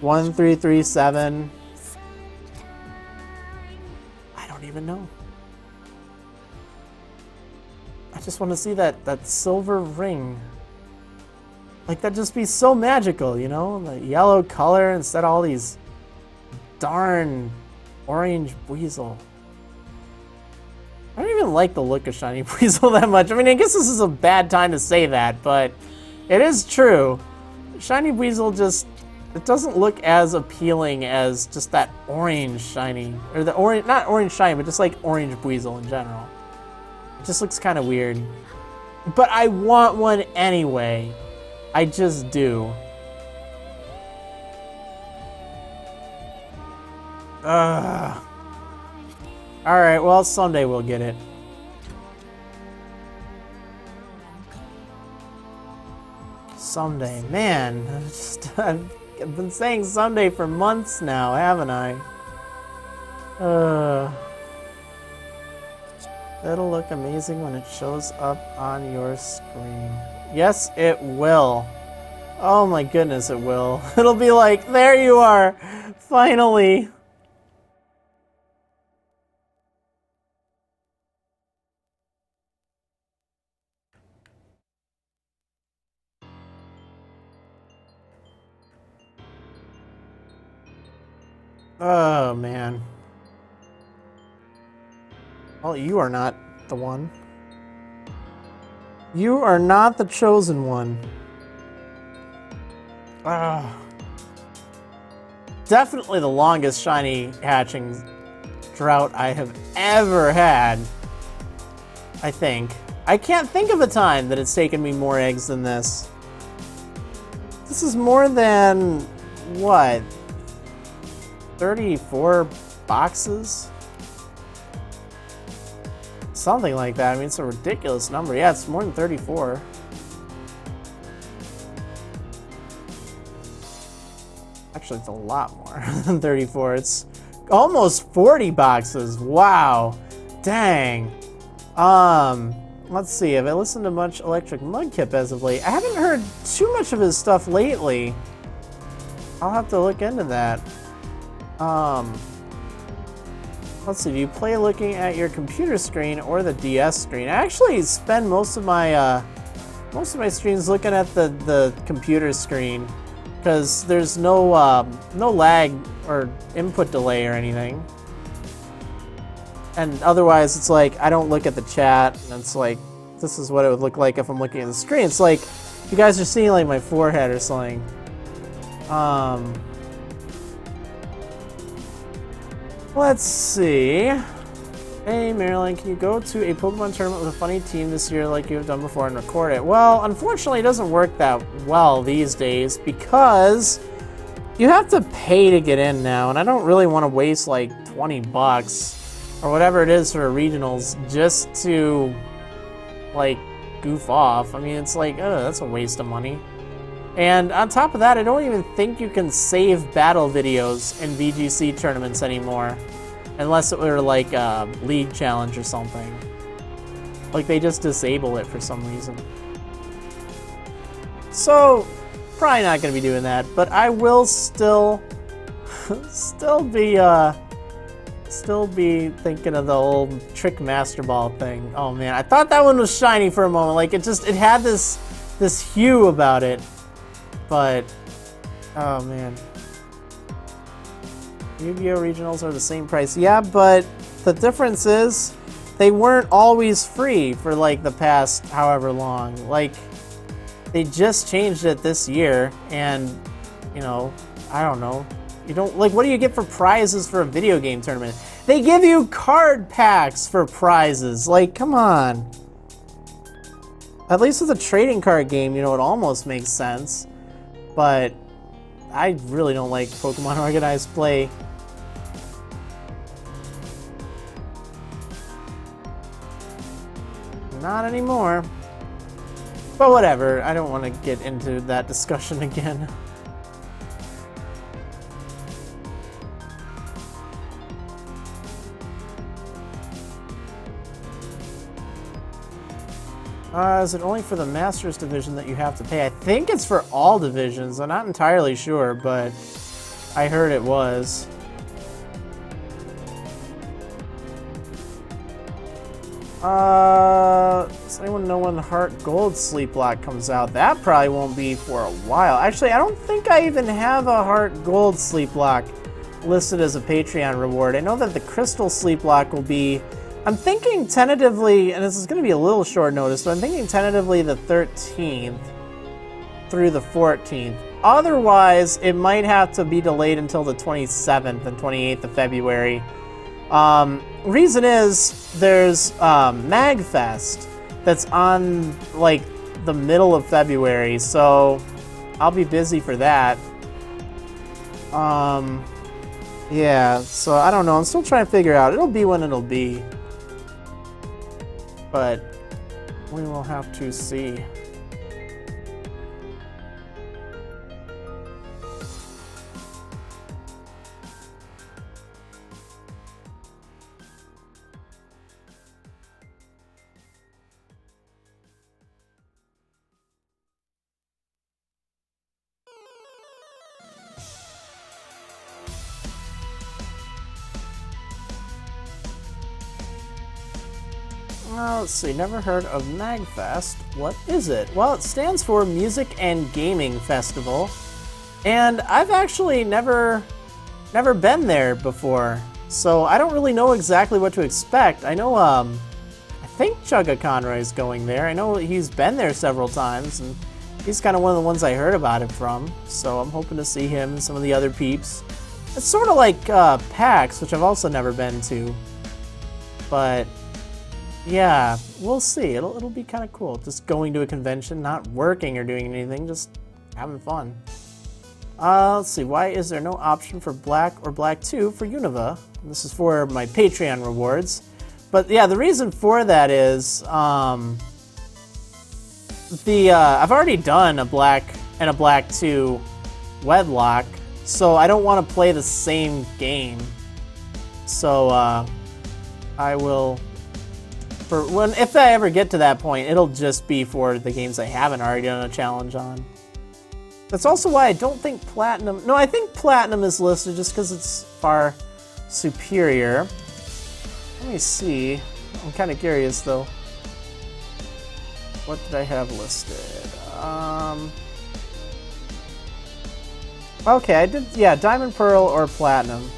1337. I don't even know. I just want to see that silver ring. Like, that'd just be so magical, you know? The yellow color instead of all these darn orange Buizel. I don't even like the look of Shiny Buizel that much. I mean, I guess this is a bad time to say that, but it is true. Shiny Buizel just, it doesn't look as appealing as just that orange shiny, or the orange, not orange shiny, but just like orange Buizel in general. It just looks kind of weird. But I want one anyway. I just do. Ugh. Alright, well, someday we'll get it. Someday. Man, I've been saying someday for months now, haven't I? It'll look amazing when it shows up on your screen. Yes, it will. Oh my goodness, it will. It'll be like, there you are, finally. Oh, man. Well, you are not the one. You are not the chosen one. Definitely the longest shiny hatching drought I have ever had. I think. I can't think of a time that it's taken me more eggs than this. This is more than, what? 34 boxes? Something like that. I mean, it's a ridiculous number. Yeah, it's more than 34. Actually, it's a lot more than 34. It's almost 40 boxes. Wow. Dang. Let's see. Have I listened to much Electric Mudkip as of late? I haven't heard too much of his stuff lately. I'll have to look into that. Let's see, do you play looking at your computer screen or the DS screen? I actually spend most of my streams looking at the computer screen because there's no no lag or input delay or anything. And otherwise, it's like I don't look at the chat, and it's like this is what it would look like if I'm looking at the screen. It's like you guys are seeing like my forehead or something. Let's see. Hey, Marriland, can you go to a Pokemon tournament with a funny team this year like you have done before and record it? Well, unfortunately, it doesn't work that well these days because you have to pay to get in now, and I don't really want to waste like 20 bucks or whatever it is for regionals just to like goof off. I mean, it's like, that's a waste of money. And on top of that, I don't even think you can save battle videos in VGC tournaments anymore. Unless it were like a league challenge or something. Like they just disable it for some reason. So, probably not gonna be doing that, but I will still be thinking of the old Trick Master Ball thing. Oh man, I thought that one was shiny for a moment. Like it had this hue about it. But, oh man. Yu-Gi-Oh! Regionals are the same price. Yeah, but the difference is they weren't always free for like the past however long. Like, they just changed it this year, and, you know, I don't know. You don't, like, what do you get for prizes for a video game tournament? They give you card packs for prizes. Like, come on. At least with a trading card game, you know, it almost makes sense. But I really don't like Pokemon Organized Play. Not anymore. But whatever, I don't want to get into that discussion again. Is it only for the Masters division that you have to pay? I think it's for all divisions. I'm not entirely sure, but I heard it was. Does anyone know when the Heart Gold Sleep Lock comes out? That probably won't be for a while. Actually, I don't think I even have a Heart Gold Sleep Lock listed as a Patreon reward. I know that the Crystal Sleep Lock will be, I'm thinking tentatively, and this is going to be a little short notice, but I'm thinking tentatively the 13th through the 14th. Otherwise, it might have to be delayed until the 27th and 28th of February. Reason is there's MagFest that's on like the middle of February, so I'll be busy for that. Yeah, so I don't know. I'm still trying to figure out. It'll be when it'll be, but we will have to see. Let's see, never heard of MagFest. What is it? Well, it stands for Music and Gaming Festival, and I've actually never been there before, so I don't really know exactly what to expect. I know, I think Chugga Conroy's going there. I know he's been there several times, and he's kind of one of the ones I heard about it from, so I'm hoping to see him and some of the other peeps. It's sort of like PAX, which I've also never been to, but yeah, we'll see. It'll be kind of cool. Just going to a convention, not working or doing anything, just having fun. Let's see. Why is there no option for Black or Black 2 for Unova? This is for my Patreon rewards. But yeah, the reason for that is I've already done a Black and a Black 2 Wedlock, so I don't want to play the same game. So I will. If I ever get to that point, it'll just be for the games I haven't already done a challenge on. That's also why I don't think Platinum... No, I think Platinum is listed just because it's far superior. Let me see. I'm kind of curious, though. What did I have listed? Okay, I did... Yeah, Diamond, Pearl, or Platinum.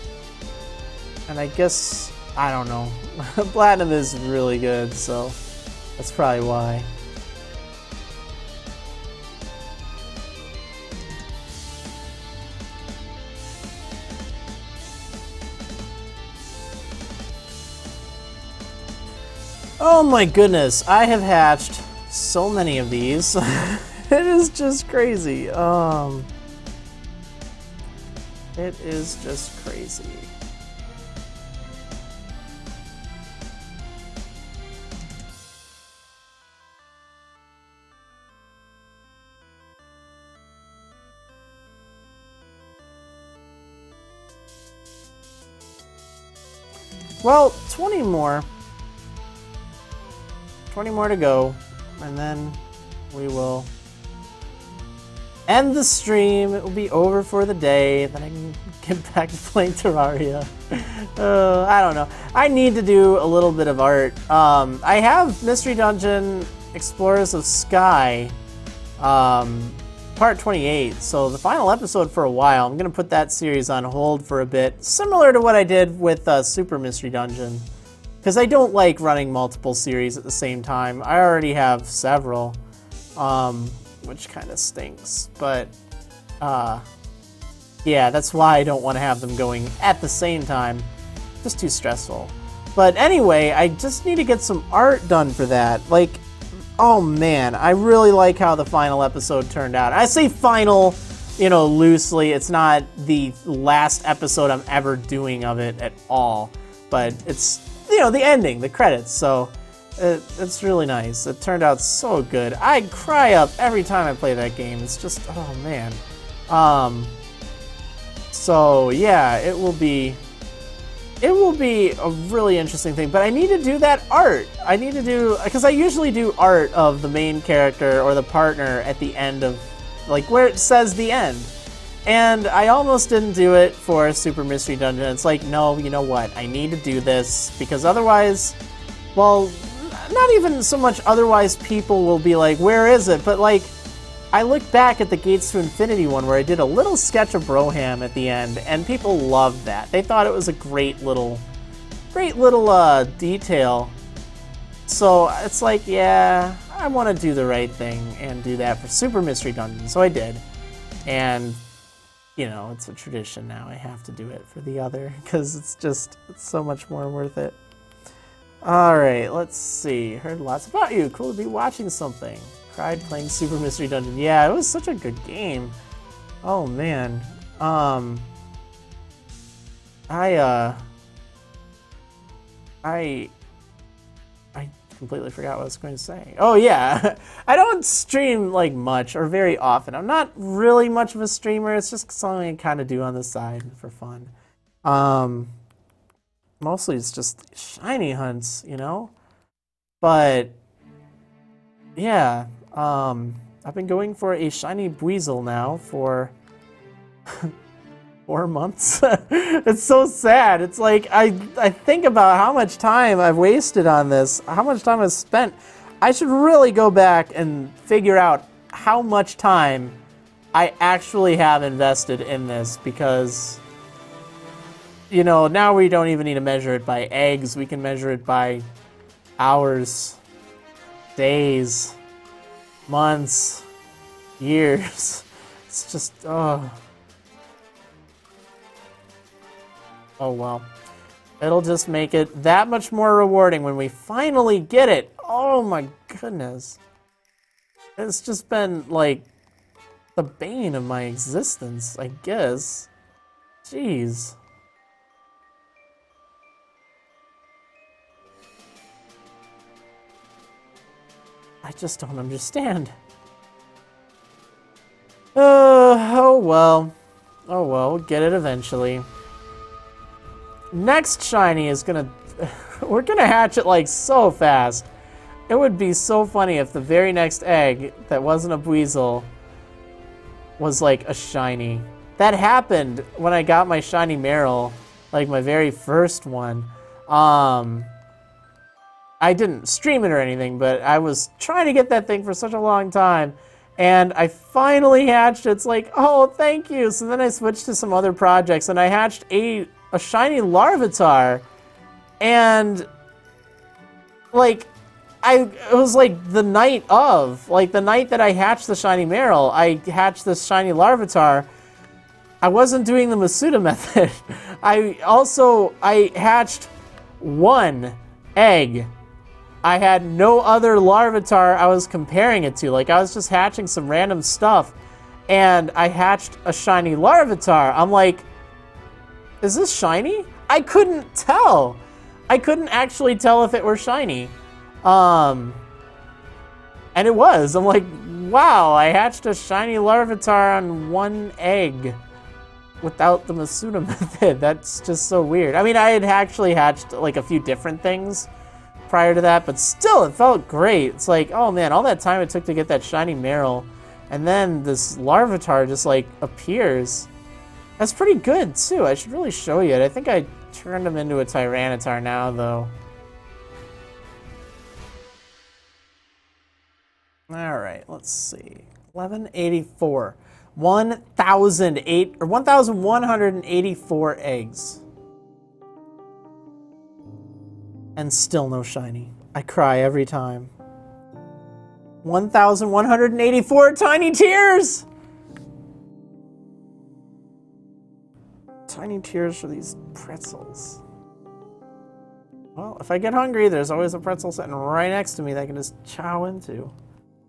And I guess... I don't know. Platinum is really good, so that's probably why. Oh my goodness, I have hatched so many of these. It is just crazy. It is just crazy. Well, 20 more. 20 more to go, and then we will end the stream. It will be over for the day. Then I can get back to playing Terraria. I don't know. I need to do a little bit of art. I have Mystery Dungeon Explorers of Sky, Part 28, so the final episode for a while. I'm going to put that series on hold for a bit, similar to what I did with Super Mystery Dungeon, because I don't like running multiple series at the same time. I already have several, which kind of stinks, but yeah, that's why I don't want to have them going at the same time. Just too stressful. But anyway, I just need to get some art done for that. Like, oh man, I really like how the final episode turned out. I say final, you know, loosely. It's not the last episode I'm ever doing of it at all. But it's, you know, the ending, the credits. So it's really nice. It turned out so good. I cry up every time I play that game. It's just, oh man. So yeah, it will be it will be a really interesting thing, but I need to do that art. I need to do, because I usually do art of the main character or the partner at the end of, like, where it says the end. And I almost didn't do it for Super Mystery Dungeon. It's like, no, you know what? I need to do this, because otherwise, well, not even so much otherwise people will be like, where is it? But, like, I look back at the Gates to Infinity one where I did a little sketch of Broham at the end, and people loved that. They thought it was a great little detail. So it's like, yeah, I want to do the right thing and do that for Super Mystery Dungeon. So I did. And, you know, it's a tradition now. I have to do it for the other because it's so much more worth it. All right, let's see. Heard lots about you. Cool to be watching something. Cried playing Super Mystery Dungeon. Yeah, it was such a good game. Oh man. I completely forgot what I was going to say. Oh yeah, I don't stream like much or very often. I'm not really much of a streamer. It's just something I kind of do on the side for fun. Mostly it's just shiny hunts, you know? But yeah, I've been going for a Shiny Buizel now for 4 months. It's so sad. It's like, I think about how much time I've wasted on this, how much time I've spent. I should really go back and figure out how much time I actually have invested in this, because, you know, now we don't even need to measure it by eggs. We can measure it by hours, days, months, years. It's just, oh well. It'll just make it that much more rewarding when we finally get it. Oh my goodness. It's just been like the bane of my existence, I guess. Jeez. I just don't understand. Oh well. Oh well, we'll get it eventually. Next shiny is gonna... we're gonna hatch it like so fast. It would be so funny if the very next egg that wasn't a Buizel was like a shiny. That happened when I got my shiny Marill, like my very first one. I didn't stream it or anything, but I was trying to get that thing for such a long time, and I finally hatched it. It's like, oh, thank you. So then I switched to some other projects, and I hatched a shiny Larvitar, and like, it was like the night that I hatched the shiny Marill, I hatched this shiny Larvitar. I wasn't doing the Masuda method. I hatched one egg. I had no other Larvitar I was comparing it to. Like, I was just hatching some random stuff, and I hatched a shiny Larvitar. I'm like, is this shiny? I couldn't tell. I couldn't actually tell if it were shiny. And it was. I'm like, wow, I hatched a shiny Larvitar on one egg without the Masuda method. That's just so weird. I mean, I had actually hatched like a few different things prior to that, but still, it felt great. It's like, oh man, all that time it took to get that shiny Marill, and then this Larvitar just like appears. That's pretty good too. I should really show you it. I think I turned him into a Tyranitar now, though. All right, let's see. 1184. 1,184 eggs. And still no shiny. I cry every time. 1,184 tiny tears! Tiny tears for these pretzels. Well, if I get hungry, there's always a pretzel sitting right next to me that I can just chow into.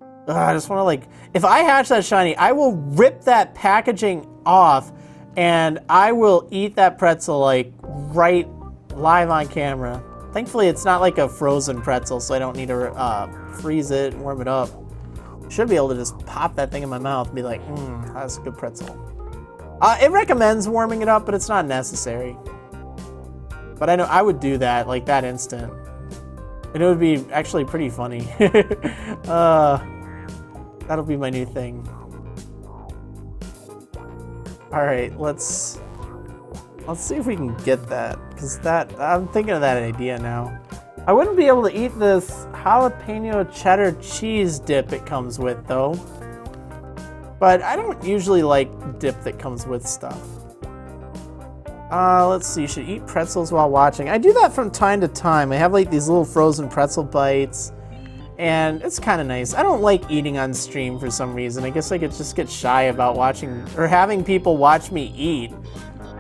Ugh, I just want to, like, if I hatch that shiny, I will rip that packaging off and I will eat that pretzel, like, right live on camera. Thankfully, it's not like a frozen pretzel, so I don't need to freeze it and warm it up. Should be able to just pop that thing in my mouth and be like, that's a good pretzel. It recommends warming it up, but it's not necessary. But I know I would do that, like that instant. And it would be actually pretty funny. That'll be my new thing. Alright, let's see if we can get that. Because I'm thinking of that idea now. I wouldn't be able to eat this jalapeno cheddar cheese dip it comes with, though. But I don't usually like dip that comes with stuff. Let's see, you should eat pretzels while watching. I do that from time to time. I have like these little frozen pretzel bites, and it's kind of nice. I don't like eating on stream for some reason. I guess I could just get shy about watching or having people watch me eat.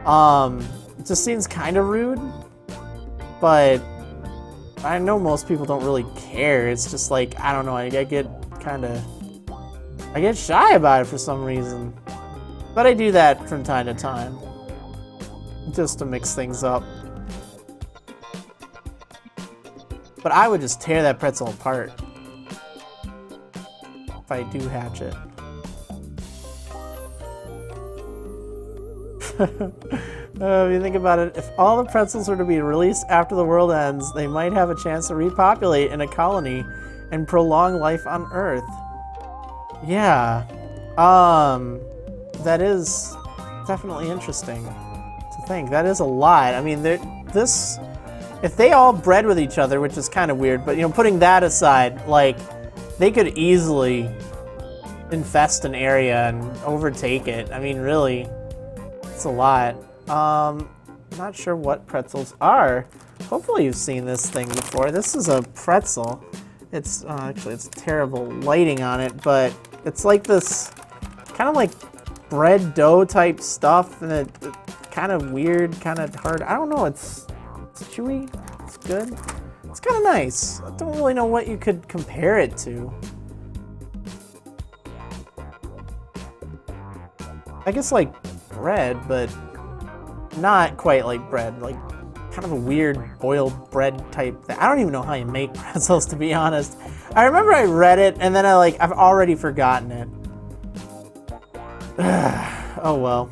It just seems kind of rude, but I know most people don't really care. It's just like, I don't know, I get shy about it for some reason. But I do that from time to time, just to mix things up. But I would just tear that pretzel apart if I do hatch it. If you think about it, if all the pretzels were to be released after the world ends, they might have a chance to repopulate in a colony and prolong life on Earth. Yeah. That is definitely interesting to think. That is a lot. I mean, if they all bred with each other, which is kind of weird, but, you know, putting that aside, like, they could easily infest an area and overtake it. I mean, really, it's a lot. Not sure what pretzels are. Hopefully you've seen this thing before. This is a pretzel. It's, actually, it's terrible lighting on it, but it's like this, kind of like bread dough type stuff, and it's kind of weird, kind of hard. I don't know, it's chewy, it's good. It's kind of nice. I don't really know what you could compare it to. I guess like bread, but not quite like bread, like kind of a weird boiled bread type thing. I don't even know how you make pretzels, to be honest. I remember I read it and then I've already forgotten it. Oh well.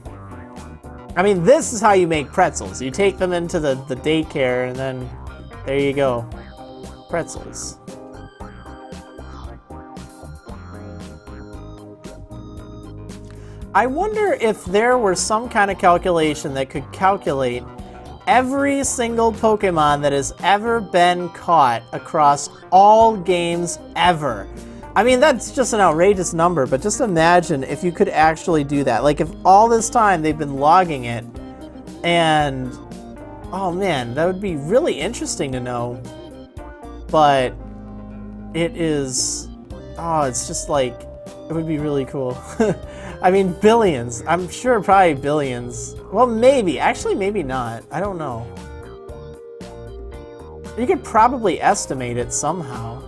I mean, this is how you make pretzels. You take them into the daycare and then there you go. Pretzels. I wonder if there were some kind of calculation that could calculate every single Pokemon that has ever been caught across all games ever. I mean, that's just an outrageous number, but just imagine if you could actually do that. Like, if all this time they've been logging it, and oh man, that would be really interesting to know. But it is, oh, it's just like, it would be really cool. I mean, billions. I'm sure probably billions. Well, maybe. Actually, maybe not. I don't know. You could probably estimate it somehow.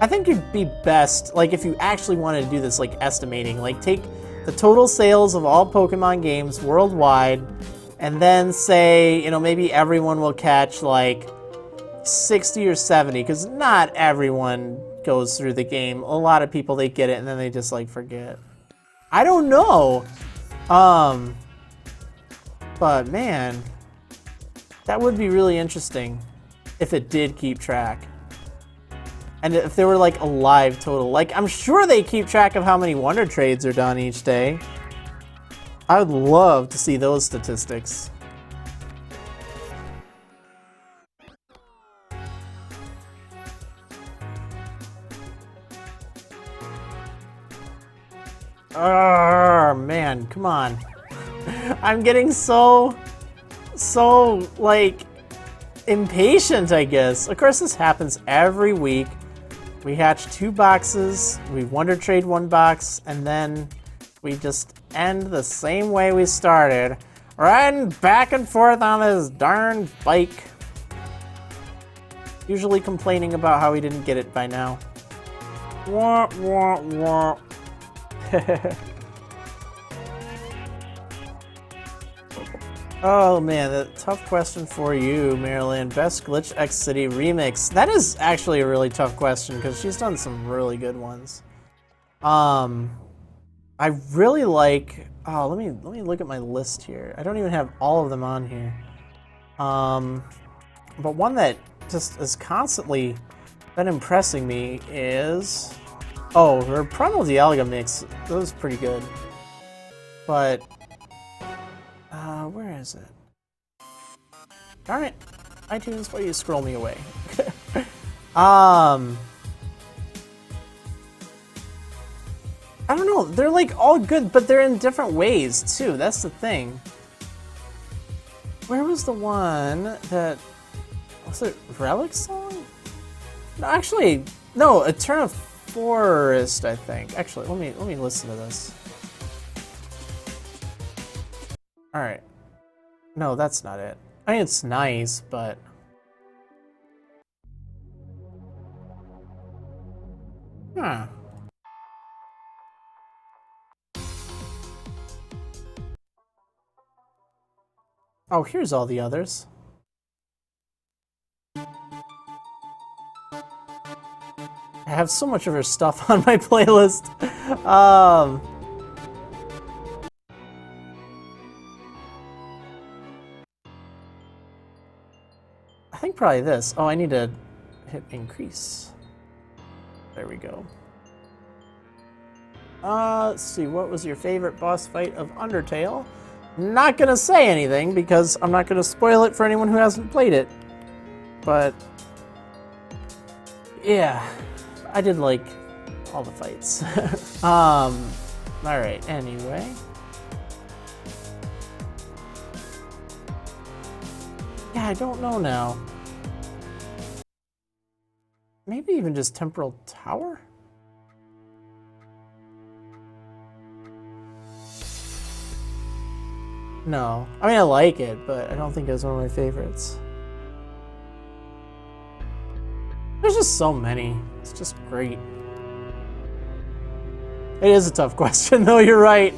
I think it'd be best, like, if you actually wanted to do this, like, estimating. Like, take the total sales of all Pokemon games worldwide, and then say, you know, maybe everyone will catch, like, 60 or 70, because not everyone goes through the game. A lot of people, they get it and then they just like forget. I don't know. But man, that would be really interesting if it did keep track. And if there were like a live total. Like, I'm sure they keep track of how many Wonder Trades are done each day. I would love to see those statistics. Oh man, come on. I'm getting so like impatient, I guess. Of course, this happens every week. We hatch 2 boxes, we Wonder Trade 1 box, and then we just end the same way we started, riding back and forth on this darn bike. Usually complaining about how we didn't get it by now. Wah, wah, wah. Oh man, a tough question for you, Marriland. Best Glitch X City remix. That is actually a really tough question because she's done some really good ones. I really like Oh, let me look at my list here. I don't even have all of them on here. But one that just has constantly been impressing me is... Oh, her Primal Dialga mix. That was pretty good. But... where is it? Darn it. iTunes, why do you scroll me away? I don't know. They're like all good, but they're in different ways too. That's the thing. Where was the one that... Was it Relic Song? No, actually, no, Eterna Forest, I think. Actually, let me listen to this. Alright. No, that's not it. I mean, it's nice, but... Huh. Oh, here's all the others. I have so much of her stuff on my playlist. I think probably this. Oh, I need to hit increase. There we go. Let's see, what was your favorite boss fight of Undertale? Not gonna say anything because I'm not gonna spoil it for anyone who hasn't played it. But yeah, I did like all the fights. Alright, anyway. Yeah, I don't know now. Maybe even just Temporal Tower? No. I mean, I like it, but I don't think it was one of my favorites. There's just so many. It's just great. It is a tough question, though. You're right.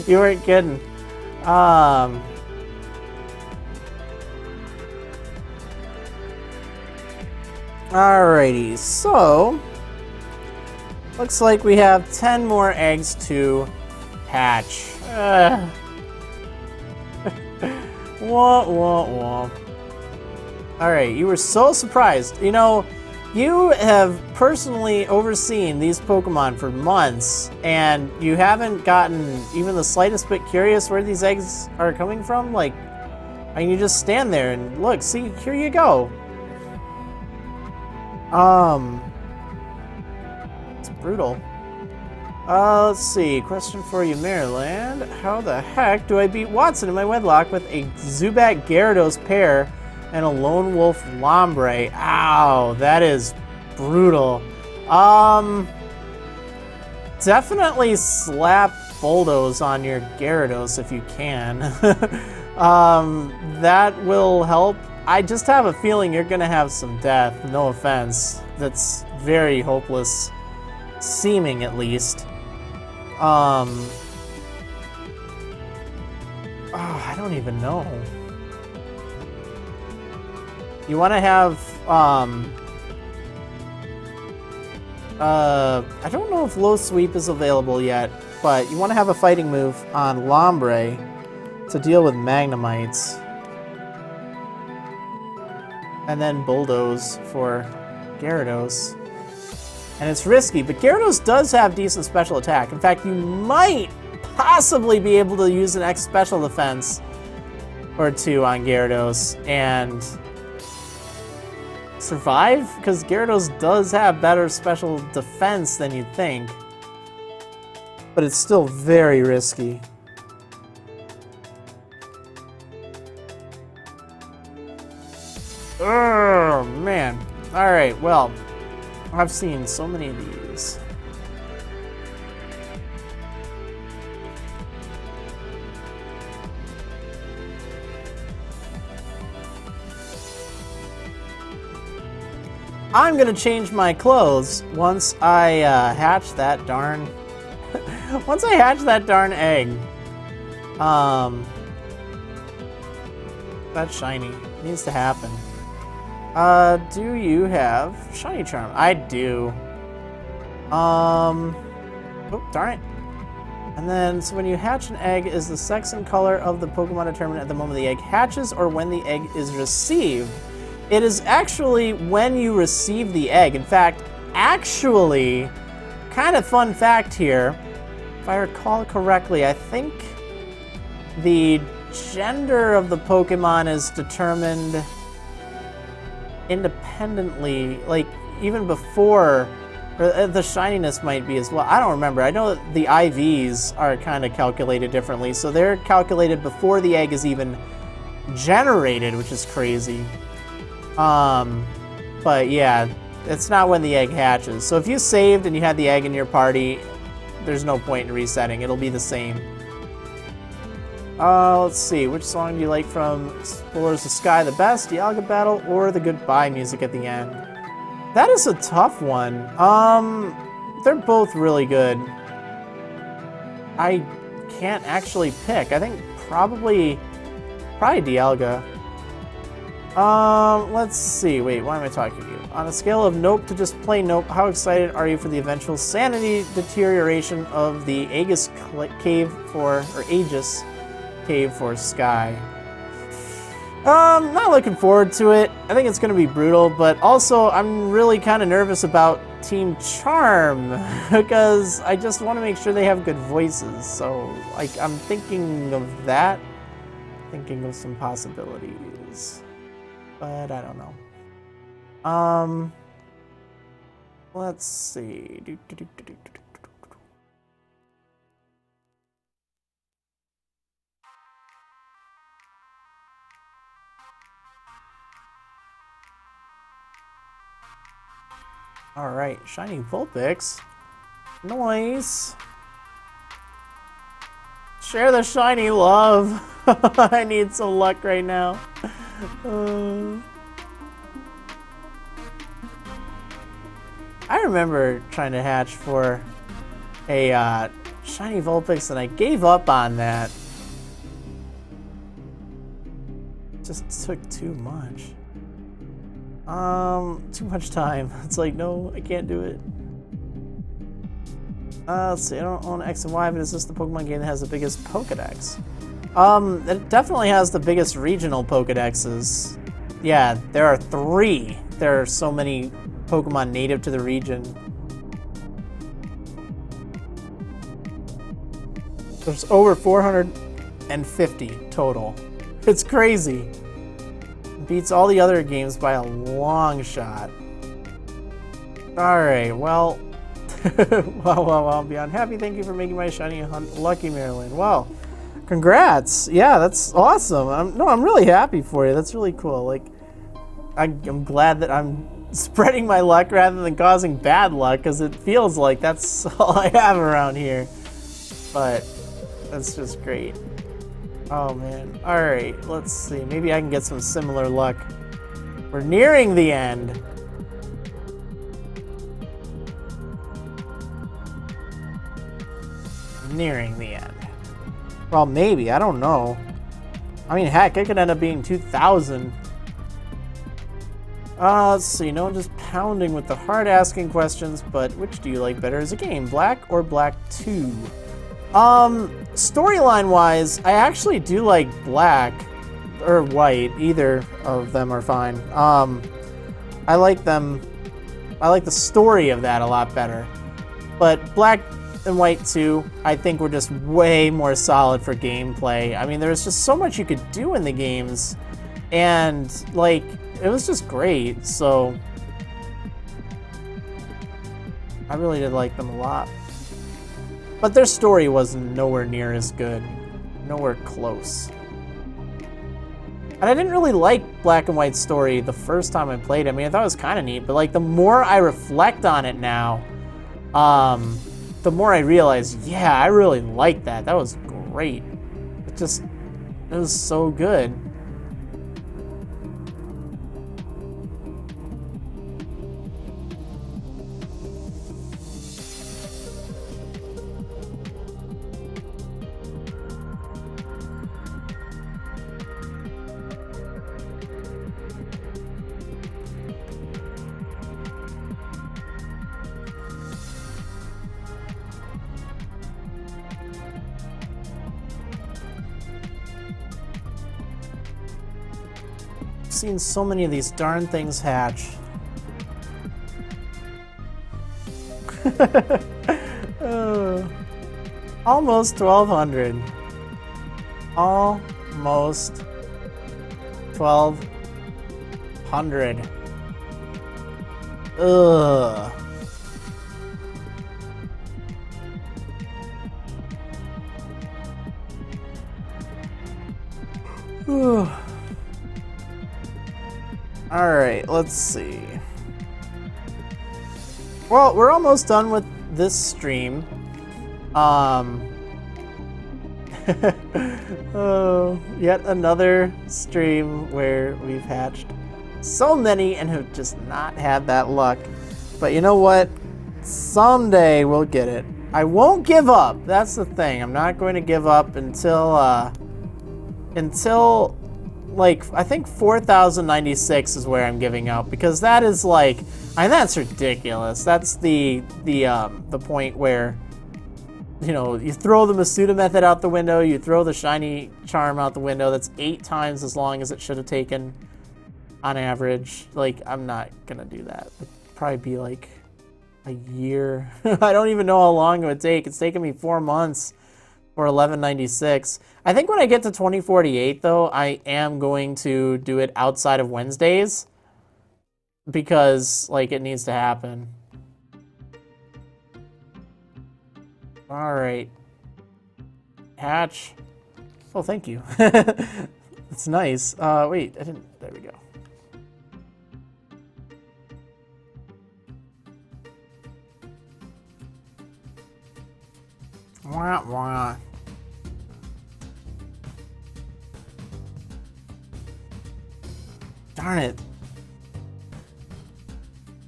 You weren't kidding. Alrighty, so looks like we have 10 more eggs to hatch. Wah, wah, wah. Alright, you were so surprised. You know, you have personally overseen these Pokemon for months, and you haven't gotten even the slightest bit curious where these eggs are coming from? Like, I mean, you just stand there and look, see, here you go. It's brutal. Let's see. Question for you, Marriland. How the heck do I beat Watson in my wedlock with a Zubat Gyarados pair and a Lone Wolf Lombre? Ow, that is brutal. Definitely slap Bulldoze on your Gyarados if you can. That will help. I just have a feeling you're gonna have some death, no offense. That's very hopeless, seeming at least. Oh, I don't even know. You wanna have, I don't know if Low Sweep is available yet, but you wanna have a fighting move on Lombre to deal with Magnemites. And then Bulldoze for Gyarados. And it's risky, but Gyarados does have decent special attack. In fact, you might possibly be able to use an X special defense or two on Gyarados and survive? Because Gyarados does have better special defense than you'd think. But it's still very risky. Oh, man. Alright, well, I've seen so many of these. I'm gonna change my clothes once I hatch that darn... once I hatch that darn egg. That's shiny. It needs to happen. Do you have Shiny Charm? I do. Oh, darn it. And then, so when you hatch an egg, is the sex and color of the Pokemon determined at the moment the egg hatches or when the egg is received? It is actually when you receive the egg. In fact, actually, kind of fun fact here, if I recall correctly, I think the gender of the Pokemon is determined independently, like even before, or the shininess might be as well. I don't remember. I know that the IVs are kind of calculated differently, so they're calculated before the egg is even generated, which is crazy. But yeah, it's not when the egg hatches. So if you saved and you had the egg in your party, there's no point in resetting. It'll be the same. Let's see. Which song do you like from Explorers of Sky the best? Dialga Battle or the goodbye music at the end? That is a tough one. They're both really good. I can't actually pick. I think probably Dialga. Let's see. Wait, why am I talking to you? On a scale of nope to just plain nope, how excited are you for the eventual sanity deterioration of the Aegis Cave for Sky? Not looking forward to it. I think it's going to be brutal, but also I'm really kind of nervous about Team Charm because I just want to make sure they have good voices. So, like, I'm thinking of that, thinking of some possibilities, but I don't know. Let's see. All right, Shiny Vulpix. Nice. Share the shiny love. I need some luck right now. I remember trying to hatch for a Shiny Vulpix and I gave up on that. Just took too much. Too much time. It's like, no, I can't do it. Let's see, I don't own X and Y, but is this the Pokemon game that has the biggest Pokedex? It definitely has the biggest regional Pokedexes. Yeah, there are 3. There are so many Pokemon native to the region. There's over 450 total. It's crazy. Beats all the other games by a long shot. Alright, well, well, beyond happy. Thank you for making my shiny hunt lucky, Marriland. Well, congrats. Yeah, that's awesome. I'm really happy for you. That's really cool. Like, I'm glad that I'm spreading my luck rather than causing bad luck, because it feels like that's all I have around here. But that's just great. Oh man. Alright, let's see. Maybe I can get some similar luck. We're nearing the end. Nearing the end. Well, maybe. I don't know. I mean, heck, it could end up being 2,000. Let's see. No one just pounding with the hard asking questions, but which do you like better as a game? Black or Black 2? Storyline-wise, I actually do like Black or White. Either of them are fine. I like them. I like the story of that a lot better. But Black and White 2, I think were just way more solid for gameplay. I mean, there's just so much you could do in the games, and like, it was just great. So I really did like them a lot. But their story was nowhere near as good. Nowhere close. And I didn't really like Black and White's story the first time I played it. I mean, I thought it was kind of neat, but like, the more I reflect on it now, the more I realize, yeah, I really like that. That was great. It was so good. seen so many of these darn things hatch. Almost 1,200. Almost 1,200. Ugh. Alright, let's see. Well, we're almost done with this stream. Oh, yet another stream where we've hatched so many and have just not had that luck. But you know what? Someday we'll get it. I won't give up. That's the thing. I'm not going to give up until like I think 4,096 is where I'm giving up, because that is like, that's ridiculous. That's the point where, you know, you throw the Masuda method out the window, you throw the shiny charm out the window. That's 8 times as long as it should have taken on average. Like, I'm not gonna do that. It'd probably be like a year. I don't even know how long it would take. It's taken me 4 months for 1196. I think when I get to 2048 though, I am going to do it outside of Wednesdays, because like it needs to happen. All right. Hatch. Oh, thank you. That's nice. Wait, I didn't, there we go. Wah, wah. Darn it.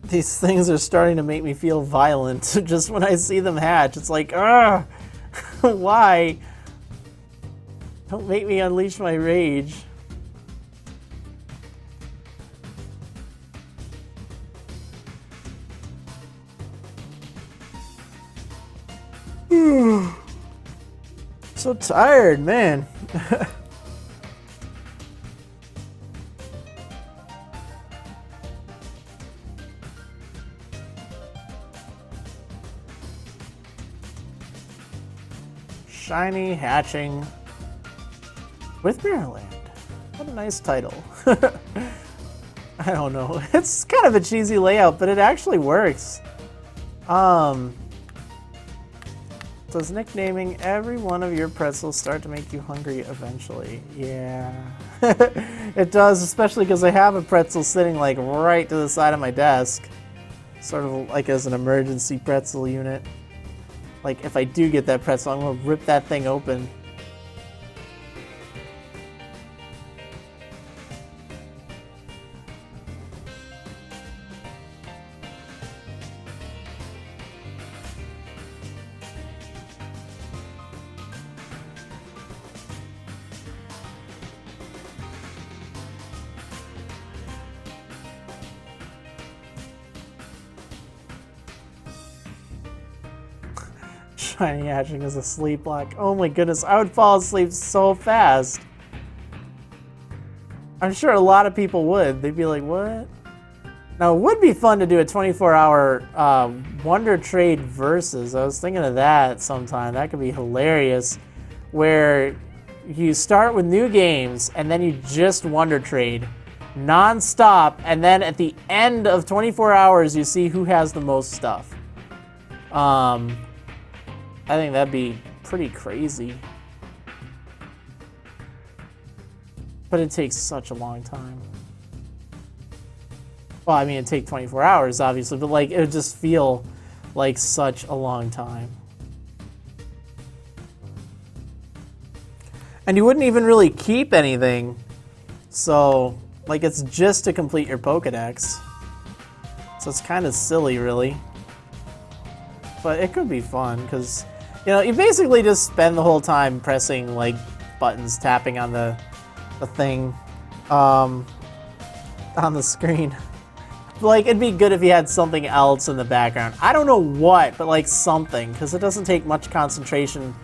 These things are starting to make me feel violent just when I see them hatch. It's like, ugh, why? Don't make me unleash my rage. So tired, man. Shiny hatching with Marriland. What a nice title. I don't know. It's kind of a cheesy layout, but it actually works. Does nicknaming every one of your pretzels start to make you hungry eventually? Yeah. It does, especially because I have a pretzel sitting like right to the side of my desk. Sort of like as an emergency pretzel unit. Like, if I do get that pretzel, I'm gonna rip that thing open. Shiny hatching is a sleep block. Oh my goodness, I would fall asleep so fast. I'm sure a lot of people would. They'd be like, what? Now, it would be fun to do a 24-hour Wonder Trade versus. I was thinking of that sometime. That could be hilarious. Where you start with new games, and then you just Wonder Trade non-stop, and then at the end of 24 hours, you see who has the most stuff. I think that'd be pretty crazy. But it takes such a long time. Well, I mean, it'd take 24 hours, obviously, but like, it would just feel like such a long time. And you wouldn't even really keep anything. So, like, it's just to complete your Pokédex. So it's kind of silly, really. But it could be fun, because, you know, you basically just spend the whole time pressing, like, buttons, tapping on the thing on the screen. Like, it'd be good if you had something else in the background. I don't know what, but, like, something, because it doesn't take much concentration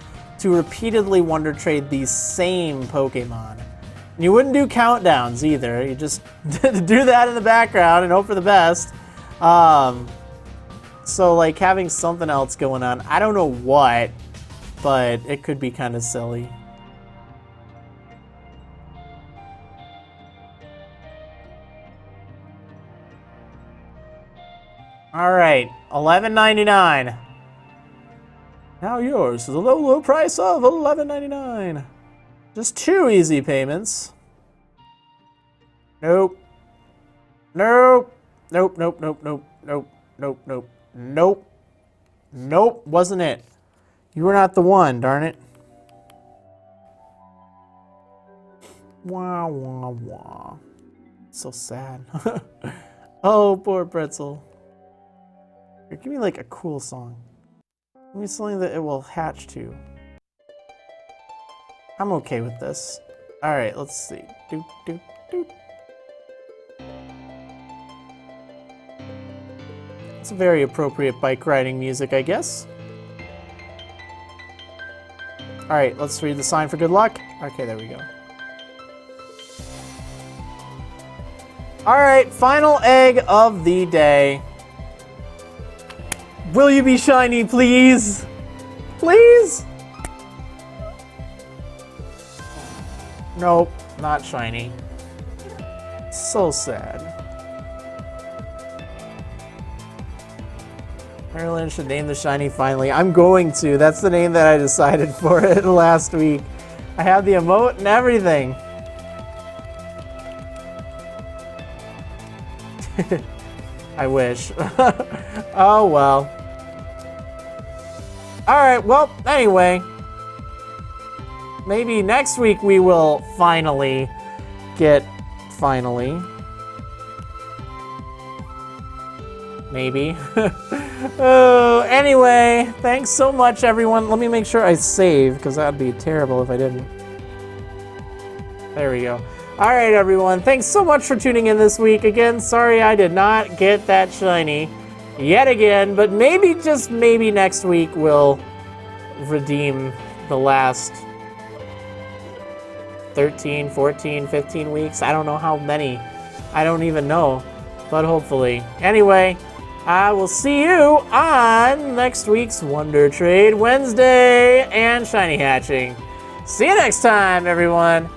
to repeatedly Wonder Trade these same Pokemon. You wouldn't do countdowns either. You just do that in the background and hope for the best. So like having something else going on, I don't know what, but it could be kind of silly. All right, $11.99. Now yours for the low, low price of $11.99. Just 2 easy payments. Nope. Nope. Nope, nope, nope, nope, nope, nope, nope, nope. Nope, wasn't it. You were not the one, darn it. Wah, wah, wah. So sad. Oh, poor pretzel. Here, give me like a cool song. Give me something that it will hatch to. I'm okay with this. All right, let's see. Doop, doop, doop. It's a very appropriate bike riding music, I guess. All right, let's read the sign for good luck. Okay, there we go. All right, final egg of the day. Will you be shiny, please? Please? Nope, not shiny. So sad. Marriland should name the shiny finally. I'm going to. That's the name that I decided for it last week. I have the emote and everything. I wish. Oh well. Alright, well, anyway. Maybe next week we will finally get maybe. Oh, anyway, thanks so much, everyone. Let me make sure I save, because that'd be terrible if I didn't. There we go. All right, everyone. Thanks so much for tuning in this week. Again, sorry I did not get that shiny yet again, but maybe, just maybe next week we'll redeem the last 13, 14, 15 weeks. I don't know how many. I don't even know, but hopefully. Anyway, I will see you on next week's Wonder Trade Wednesday and Shiny Hatching. See you next time, everyone.